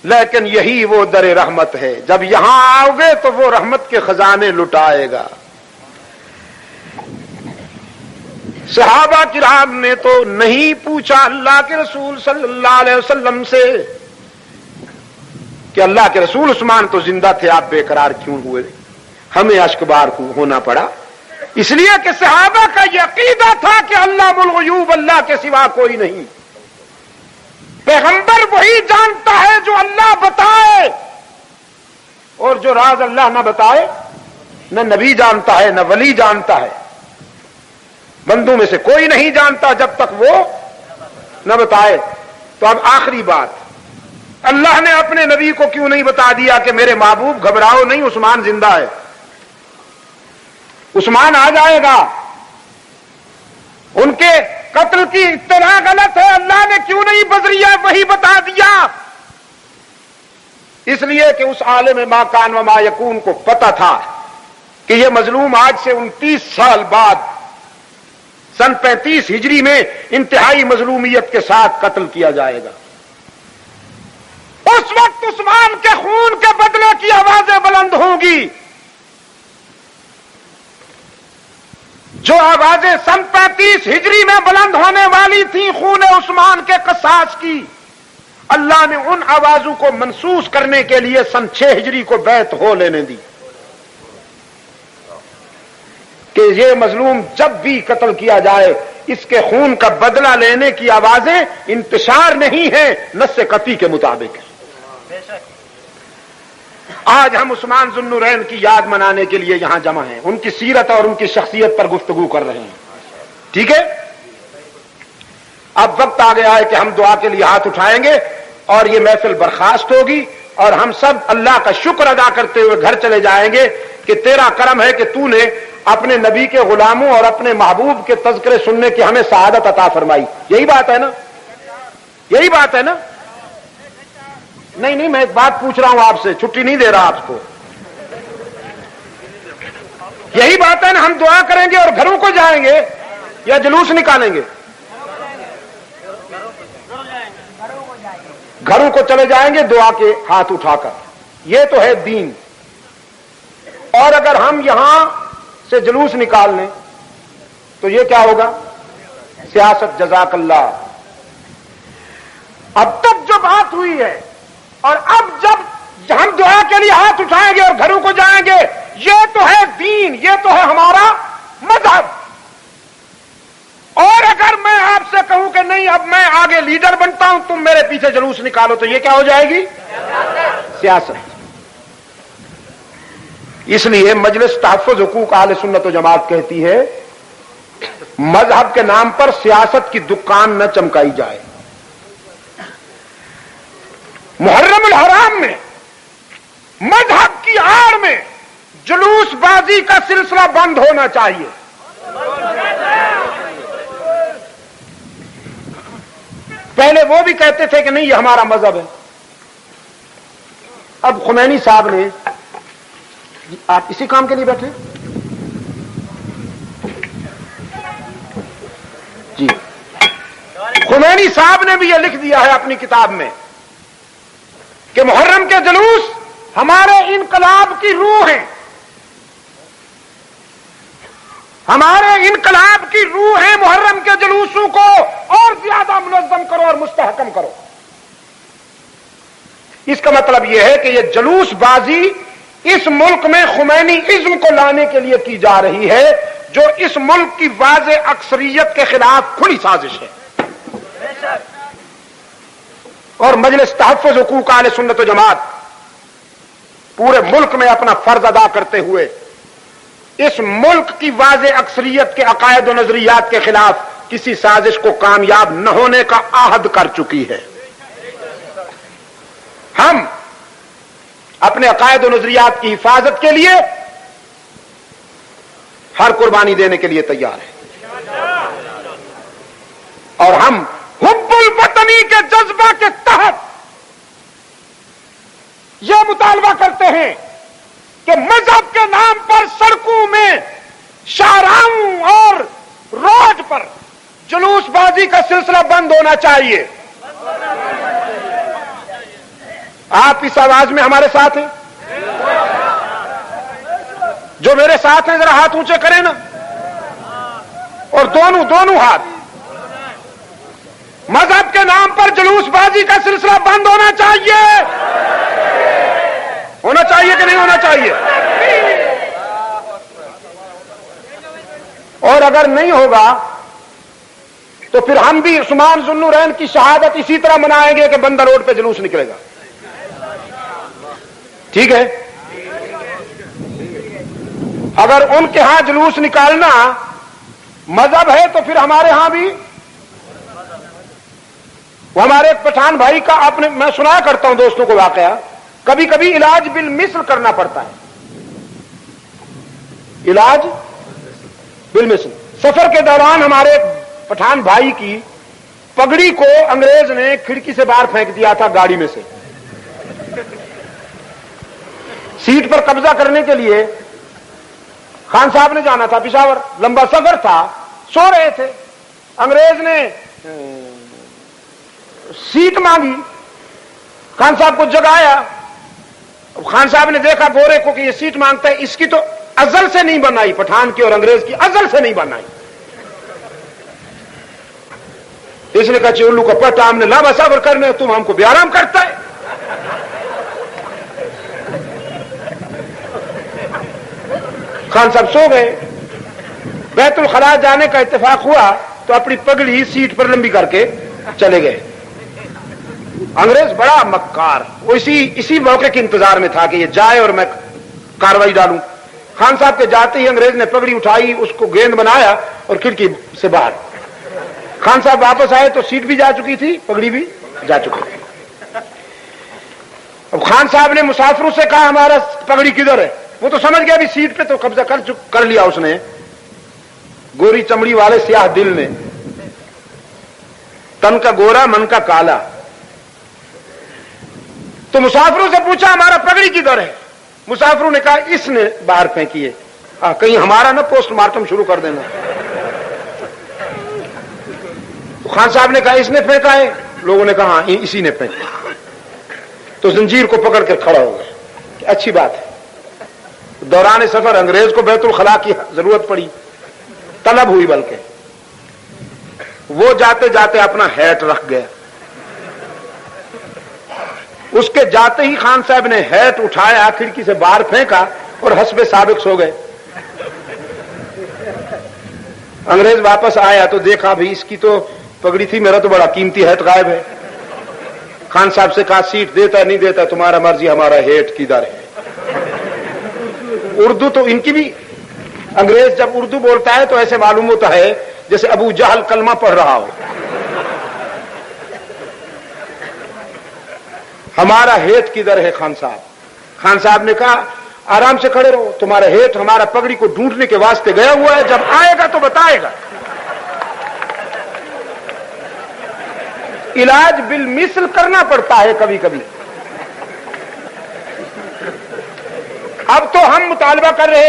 لیکن یہی وہ در رحمت ہے، جب یہاں آؤ گے تو وہ رحمت کے خزانے لٹائے گا۔ صحابہ کرام نے تو نہیں پوچھا اللہ کے رسول صلی اللہ علیہ وسلم سے کہ اللہ کے رسول عثمان تو زندہ تھے، آپ بے قرار کیوں ہوئے؟ ہمیں اشکبار ہونا پڑا، اس لیے کہ صحابہ کا یہ عقیدہ تھا کہ علام الغیوب اللہ کے سوا کوئی نہیں، پیغمبر وہی جانتا ہے جو اللہ بتائے، اور جو راز اللہ نہ بتائے نہ نبی جانتا ہے نہ ولی جانتا ہے، بندوں میں سے کوئی نہیں جانتا جب تک وہ نہ بتائے۔ تو اب آخری بات، اللہ نے اپنے نبی کو کیوں نہیں بتا دیا کہ میرے محبوب گھبراؤ نہیں، عثمان زندہ ہے، عثمان آ جائے گا، ان کے قتل کی اطلاع غلط ہے، اللہ نے کیوں نہیں بذریعہ وہی بتا دیا؟ اس لیے کہ اس عالم ما کان و ما یکون کو پتہ تھا کہ یہ مظلوم آج سے 29 سال بعد سن 35 ہجری میں انتہائی مظلومیت کے ساتھ قتل کیا جائے گا۔ اس وقت عثمان کے خون کے بدلے کی آوازیں بلند ہوں گی، جو آوازیں سن 35 ہجری میں بلند ہونے والی تھیں خون عثمان کے قصاص کی، اللہ نے ان آوازوں کو منسوخ کرنے کے لیے سن 6 ہجری کو بیعت ہو لینے دی کہ یہ مظلوم جب بھی قتل کیا جائے اس کے خون کا بدلہ لینے کی آوازیں انتشار نہیں ہیں، نص قطعی کے مطابق۔ آج ہم عثمان ذو النورین کی یاد منانے کے لیے یہاں جمع ہیں، ان کی سیرت اور ان کی شخصیت پر گفتگو کر رہے ہیں، ٹھیک ہے؟ اب وقت آ گیا ہے کہ ہم دعا کے لیے ہاتھ اٹھائیں گے اور یہ محفل برخاست ہوگی، اور ہم سب اللہ کا شکر ادا کرتے ہوئے گھر چلے جائیں گے کہ تیرا کرم ہے کہ تو نے اپنے نبی کے غلاموں اور اپنے محبوب کے تذکرے سننے کی ہمیں سعادت عطا فرمائی۔ یہی بات ہے نا؟ یہی بات ہے نا؟ نہیں میں ایک بات پوچھ رہا ہوں آپ سے، چھٹی نہیں دے رہا آپ کو، یہی بات ہے نا؟ ہم دعا کریں گے اور گھروں کو جائیں گے یا جلوس نکالیں گے؟ گھروں کو چلے جائیں گے دعا کے ہاتھ اٹھا کر، یہ تو ہے دین۔ اور اگر ہم یہاں سے جلوس نکال لیں تو یہ کیا ہوگا؟ سیاست۔ جزاک اللہ۔ اب تک جو بات ہوئی ہے اور اب جب ہم دعا کے لیے ہاتھ اٹھائیں گے اور گھروں کو جائیں گے، یہ تو ہے دین، یہ تو ہے ہمارا مذہب۔ اور اگر میں آپ سے کہوں کہ نہیں اب میں آگے لیڈر بنتا ہوں تم میرے پیچھے جلوس نکالو، تو یہ کیا ہو جائے گی؟ سیاست۔ اس لیے مجلس تحفظ حقوق اہل سنت و جماعت کہتی ہے مذہب کے نام پر سیاست کی دکان نہ چمکائی جائے۔ محرم الحرام میں مذہب کی آڑ میں جلوس بازی کا سلسلہ بند ہونا چاہیے۔ پہلے وہ بھی کہتے تھے کہ نہیں یہ ہمارا مذہب ہے، اب خمینی صاحب نے، آپ اسی کام کے لیے بیٹھے جی، خمینی صاحب نے بھی یہ لکھ دیا ہے اپنی کتاب میں کہ محرم کے جلوس ہمارے انقلاب کی روح ہیں، ہمارے انقلاب کی روح ہے محرم کے جلوسوں کو اور زیادہ منظم کرو اور مستحکم کرو. اس کا مطلب یہ ہے کہ یہ جلوس بازی اس ملک میں خمینی ازم کو لانے کے لیے کی جا رہی ہے، جو اس ملک کی واضح اکثریت کے خلاف کھلی سازش ہے. اور مجلس تحفظ حقوق اہل سنت و جماعت پورے ملک میں اپنا فرض ادا کرتے ہوئے اس ملک کی واضح اکثریت کے عقائد و نظریات کے خلاف کسی سازش کو کامیاب نہ ہونے کا عہد کر چکی ہے. ہم اپنے عقائد و نظریات کی حفاظت کے لیے ہر قربانی دینے کے لیے تیار ہیں، اور ہم حب الوطنی کے جذبہ کے تحت یہ مطالبہ کرتے ہیں کہ مذہب کے نام پر سڑکوں میں، شاہراہوں اور روڈ پر جلوس بازی کا سلسلہ بند ہونا چاہیے. آپ اس آواز میں ہمارے ساتھ ہیں؟ جو میرے ساتھ ہیں ذرا ہاتھ اونچے کریں نا، اور دونوں ہاتھ. مذہب کے نام پر جلوس بازی کا سلسلہ بند ہونا چاہیے. ہونا چاہیے کہ نہیں ہونا چاہیے؟ اور اگر نہیں ہوگا تو پھر ہم بھی عثمان ذو النورین کی شہادت اسی طرح منائیں گے کہ بندہ روڈ پہ جلوس نکلے گا. ٹھیک ہے؟ اگر ان کے ہاں جلوس نکالنا مذہب ہے تو پھر ہمارے ہاں بھی. وہ ہمارے ایک پٹھان بھائی کا میں سنایا کرتا ہوں دوستوں کو واقعہ، کبھی کبھی علاج بالمثل کرنا پڑتا ہے. علاج بالمثل. سفر کے دوران ہمارے ایک پٹھان بھائی کی پگڑی کو انگریز نے کھڑکی سے باہر پھینک دیا تھا گاڑی میں سے. سیٹ پر قبضہ کرنے کے لیے خان صاحب نے جانا تھا پشاور، لمبا سفر تھا، سو رہے تھے. انگریز نے سیٹ مانگی، خان صاحب کو جگایا. خان صاحب نے دیکھا گورے کو کہ یہ سیٹ مانگتا ہے، اس کی تو ازل سے نہیں بنائی، پٹھان کی اور انگریز کی ازل سے نہیں بنائی. اس نے کہا چولو کا پٹا ہم نے لمبا سفر کرنے، تم ہم کو بھی آرام کرتا ہے. خان صاحب سو گئے. بیت الخلاء جانے کا اتفاق ہوا تو اپنی پگڑی سیٹ پر لمبی کر کے چلے گئے. انگریز بڑا مکار، وہ اسی موقع کے انتظار میں تھا کہ یہ جائے اور میں کاروائی ڈالوں. خان صاحب کے جاتے ہی انگریز نے پگڑی اٹھائی، اس کو گیند بنایا اور کھڑکی سے باہر. خان صاحب واپس آئے تو سیٹ بھی جا چکی تھی، پگڑی بھی جا چکی تھی. اب خان صاحب نے مسافروں سے کہا ہمارا پگڑی کدھر ہے؟ وہ تو سمجھ گیا بھی سیٹ پہ تو قبضہ کر لیا اس نے. گوری چمڑی والے سیاہ دل نے، تن کا گورا من کا کالا، تو مسافروں سے پوچھا ہمارا پگڑی کدھر ہے؟ مسافروں نے کہا اس نے باہر پھینکی ہے، کہیں ہمارا نہ پوسٹ مارٹم شروع کر دینا. خان صاحب نے کہا اس نے پھینکا ہے؟ لوگوں نے کہا ہاں اسی نے پھینکا. تو زنجیر کو پکڑ کر کھڑا ہو گیا. اچھی بات ہے. دوران سفر انگریز کو بیت الخلاء کی ضرورت پڑی، طلب ہوئی، بلکہ وہ جاتے جاتے اپنا ہیٹ رکھ گیا. اس کے جاتے ہی خان صاحب نے ہیٹ اٹھایا، کھڑکی سے باہر پھینکا اور حسب سابق سو گئے. انگریز واپس آیا تو دیکھا بھی اس کی تو پگڑی تھی، میرا تو بڑا قیمتی ہیٹ غائب ہے. خان صاحب سے کہا سیٹ دیتا ہے نہیں دیتا تمہارا مرضی، ہمارا ہیٹ کدھر ہے؟ اردو تو ان کی بھی، انگریز جب اردو بولتا ہے تو ایسے معلوم ہوتا ہے جیسے ابو جہل کلمہ پڑھ رہا ہو. ہمارا ہیٹ کدھر ہے خان صاحب؟ خان صاحب نے کہا آرام سے کھڑے رہو، تمہارا ہیٹ ہمارا پگڑی کو ڈھونڈنے کے واسطے گیا ہوا ہے، جب آئے گا تو بتائے گا. علاج بالمثل کرنا پڑتا ہے کبھی کبھی. اب تو ہم مطالبہ کر رہے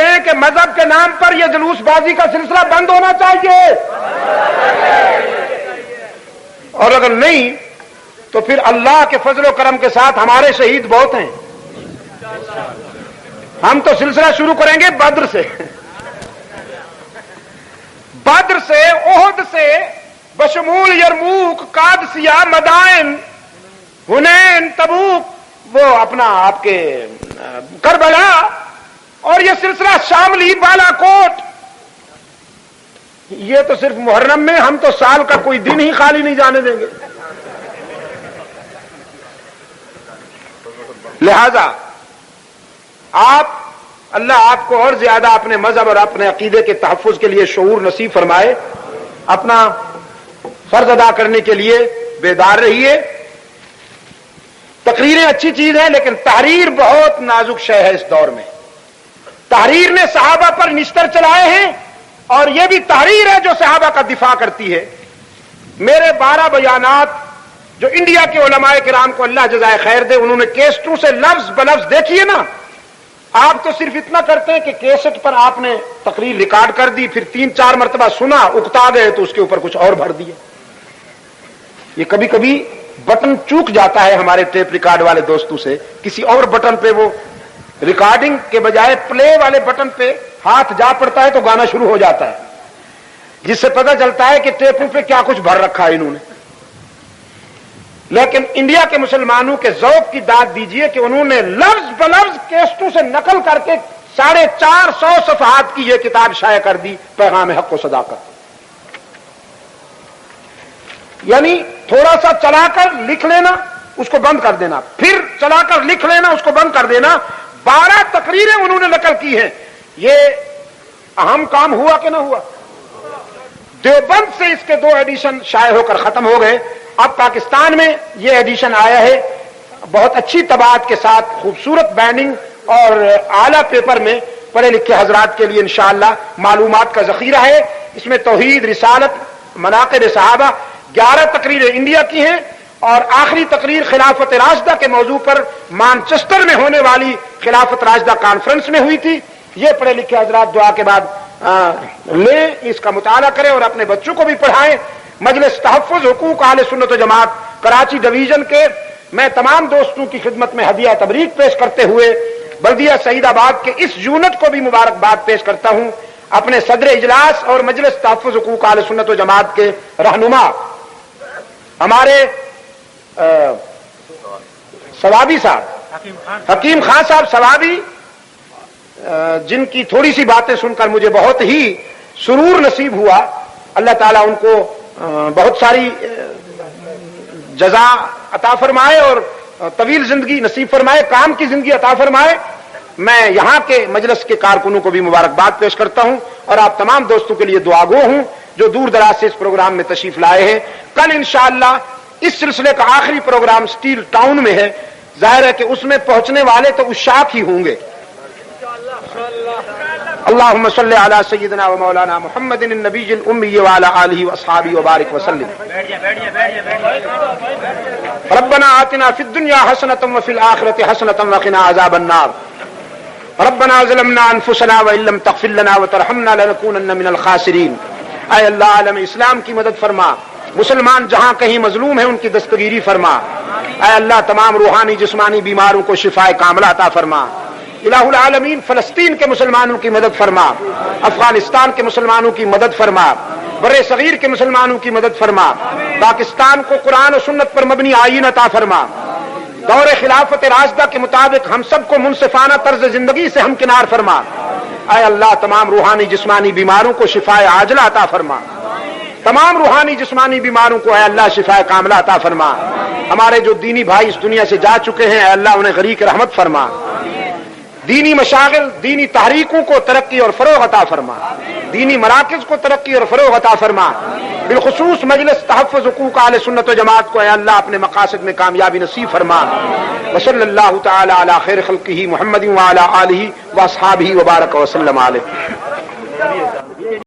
ہیں، کہ مذہب کے نام پر یہ جلوس بازی کا سلسلہ بند ہونا چاہیے. اور اگر نہیں تو پھر اللہ کے فضل و کرم کے ساتھ ہمارے شہید بہت ہیں. ہم تو سلسلہ شروع کریں گے بدر سے، بدر سے، احد سے، بشمول یرموک، قادسیہ، مدائن، حنین، تبوک، وہ اپنا آپ کے کربلا، اور یہ سلسلہ شاملی، بالا کوٹ، یہ تو صرف محرم میں، ہم تو سال کا کوئی دن ہی خالی نہیں جانے دیں گے۔ لہذا اللہ آپ کو اور زیادہ اپنے مذہب اور اپنے عقیدے کے تحفظ کے لیے شعور نصیب فرمائے، اپنا فرض ادا کرنے کے لیے بیدار رہیے۔ تقریریں اچھی چیز ہے، لیکن تحریر بہت نازک شے ہے اس دور میں۔ تحریر نے صحابہ پر نشتر چلائے ہیں، اور یہ بھی تحریر ہے جو صحابہ کا دفاع کرتی ہے۔ میرے 12 بیانات جو انڈیا کے علماء کرام کو اللہ جزائے خیر دے، انہوں نے کیسٹوں سے لفظ بلفظ دیکھیے نا۔ آپ تو صرف اتنا کرتے ہیں کہ کیسٹ پر آپ نے تقریر ریکارڈ کر دی، پھر 3-4 مرتبہ سنا، اکتا گئے تو اس کے اوپر کچھ اور بھر دیا۔ یہ کبھی کبھی بٹن چوک جاتا ہے ہمارے ٹیپ ریکارڈ والے دوستوں سے، کسی اور بٹن پہ وہ ریکارڈنگ کے بجائے پلے والے بٹن پہ ہاتھ جا پڑتا ہے تو گانا شروع ہو جاتا ہے، جس سے پتہ چلتا ہے کہ ٹیپوں پہ کیا کچھ بھر رکھا ہے انہوں نے۔ لیکن انڈیا کے مسلمانوں کے ذوق کی داد دیجئے کہ انہوں نے لفظ بلفظ کیسٹوں سے نقل کر کے 450 صفحات کی یہ کتاب شائع کر دی، پیغام حق و صداقت۔ یعنی تھوڑا سا چلا کر لکھ لینا، اس کو بند کر دینا، پھر چلا کر لکھ لینا، اس کو بند کر دینا۔ 12 تقریریں انہوں نے نقل کی ہیں۔ یہ اہم کام ہوا کہ نہ ہوا؟ دیوبند سے اس کے 2 ایڈیشن شائع ہو کر ختم ہو گئے، اب پاکستان میں یہ ایڈیشن آیا ہے بہت اچھی طباعت کے ساتھ، خوبصورت بینڈنگ اور اعلیٰ پیپر میں، پڑھے لکھے حضرات کے لیے انشاءاللہ معلومات کا ذخیرہ ہے۔ اس میں توحید، رسالت، مناقب صحابہ، 11 تقریریں انڈیا کی ہیں، اور آخری تقریر خلافت راشدہ کے موضوع پر مانچسٹر میں ہونے والی خلافت راشدہ کانفرنس میں ہوئی تھی۔ یہ پڑھے لکھے حضرات دعا کے بعد لیں، اس کا مطالعہ کریں اور اپنے بچوں کو بھی پڑھائیں۔ مجلس تحفظ حقوق اہل سنت و جماعت کراچی ڈویژن کے میں تمام دوستوں کی خدمت میں ہدیہ تبریک پیش کرتے ہوئے بلدیہ سعید آباد کے اس یونٹ کو بھی مبارکباد پیش کرتا ہوں۔ اپنے صدر اجلاس اور مجلس تحفظ حقوق اہل سنت و جماعت کے رہنما ہمارے ثوابی صاحب، حکیم خان صاحب ثوابی، جن کی تھوڑی سی باتیں سن کر مجھے بہت ہی سرور نصیب ہوا، اللہ تعالیٰ ان کو بہت ساری جزا عطا فرمائے اور طویل زندگی نصیب فرمائے، کام کی زندگی عطا فرمائے۔ میں یہاں کے مجلس کے کارکنوں کو بھی مبارکباد پیش کرتا ہوں، اور آپ تمام دوستوں کے لیے دعا گو ہوں جو دور دراز سے اس پروگرام میں تشریف لائے ہیں۔ کل انشاءاللہ اس سلسلے کا آخری پروگرام سٹیل ٹاؤن میں ہے، ظاہر ہے کہ اس میں پہنچنے والے تو اشاق ہی ہوں گے۔ اللهم صل على سيدنا ومولانا محمد النبي الأمي وعلى آله وأصحابه وبارك وسلم۔ ربنا آتنا في الدنيا حسنة وفي الآخرة حسنة وقنا عذاب النار۔ ربنا ظلمنا أنفسنا وإن لم تغفر لنا وترحمنا لنكونن من الخاسرين۔ اے اللہ عالم اسلام کی مدد فرما، مسلمان جہاں کہیں مظلوم ہیں ان کی دستگیری فرما۔ اے اللہ تمام روحانی جسمانی بیماروں کو شفاء کاملہ عطا فرما۔ الہ العالمین فلسطین کے مسلمانوں کی مدد فرما، افغانستان کے مسلمانوں کی مدد فرما، بر صغیر کے مسلمانوں کی مدد فرما، پاکستان کو قرآن و سنت پر مبنی آئین عطا فرما، دور خلافت راشدہ کے مطابق ہم سب کو منصفانہ طرز زندگی سے ہمکنار فرما۔ اے اللہ تمام روحانی جسمانی بیماروں کو شفاء عاجلہ عطا فرما، تمام روحانی جسمانی بیماروں کو اے اللہ شفاء کاملہ عطا فرما۔ ہمارے جو دینی بھائی اس دنیا سے جا چکے ہیں اے اللہ انہیں غریق رحمت فرما، دینی مشاغل، دینی تحریکوں کو ترقی اور فروغ عطا فرما، دینی مراکز کو ترقی اور فروغ عطا فرما، بالخصوص مجلس تحفظ حقوق اہل سنت و جماعت کو اے اللہ اپنے مقاصد میں کامیابی نصیب فرما۔ وصلی اللہ تعالی علی خیر خلقہ محمد وعلی آلہ واصحابہ وبارک وسلم علیہ۔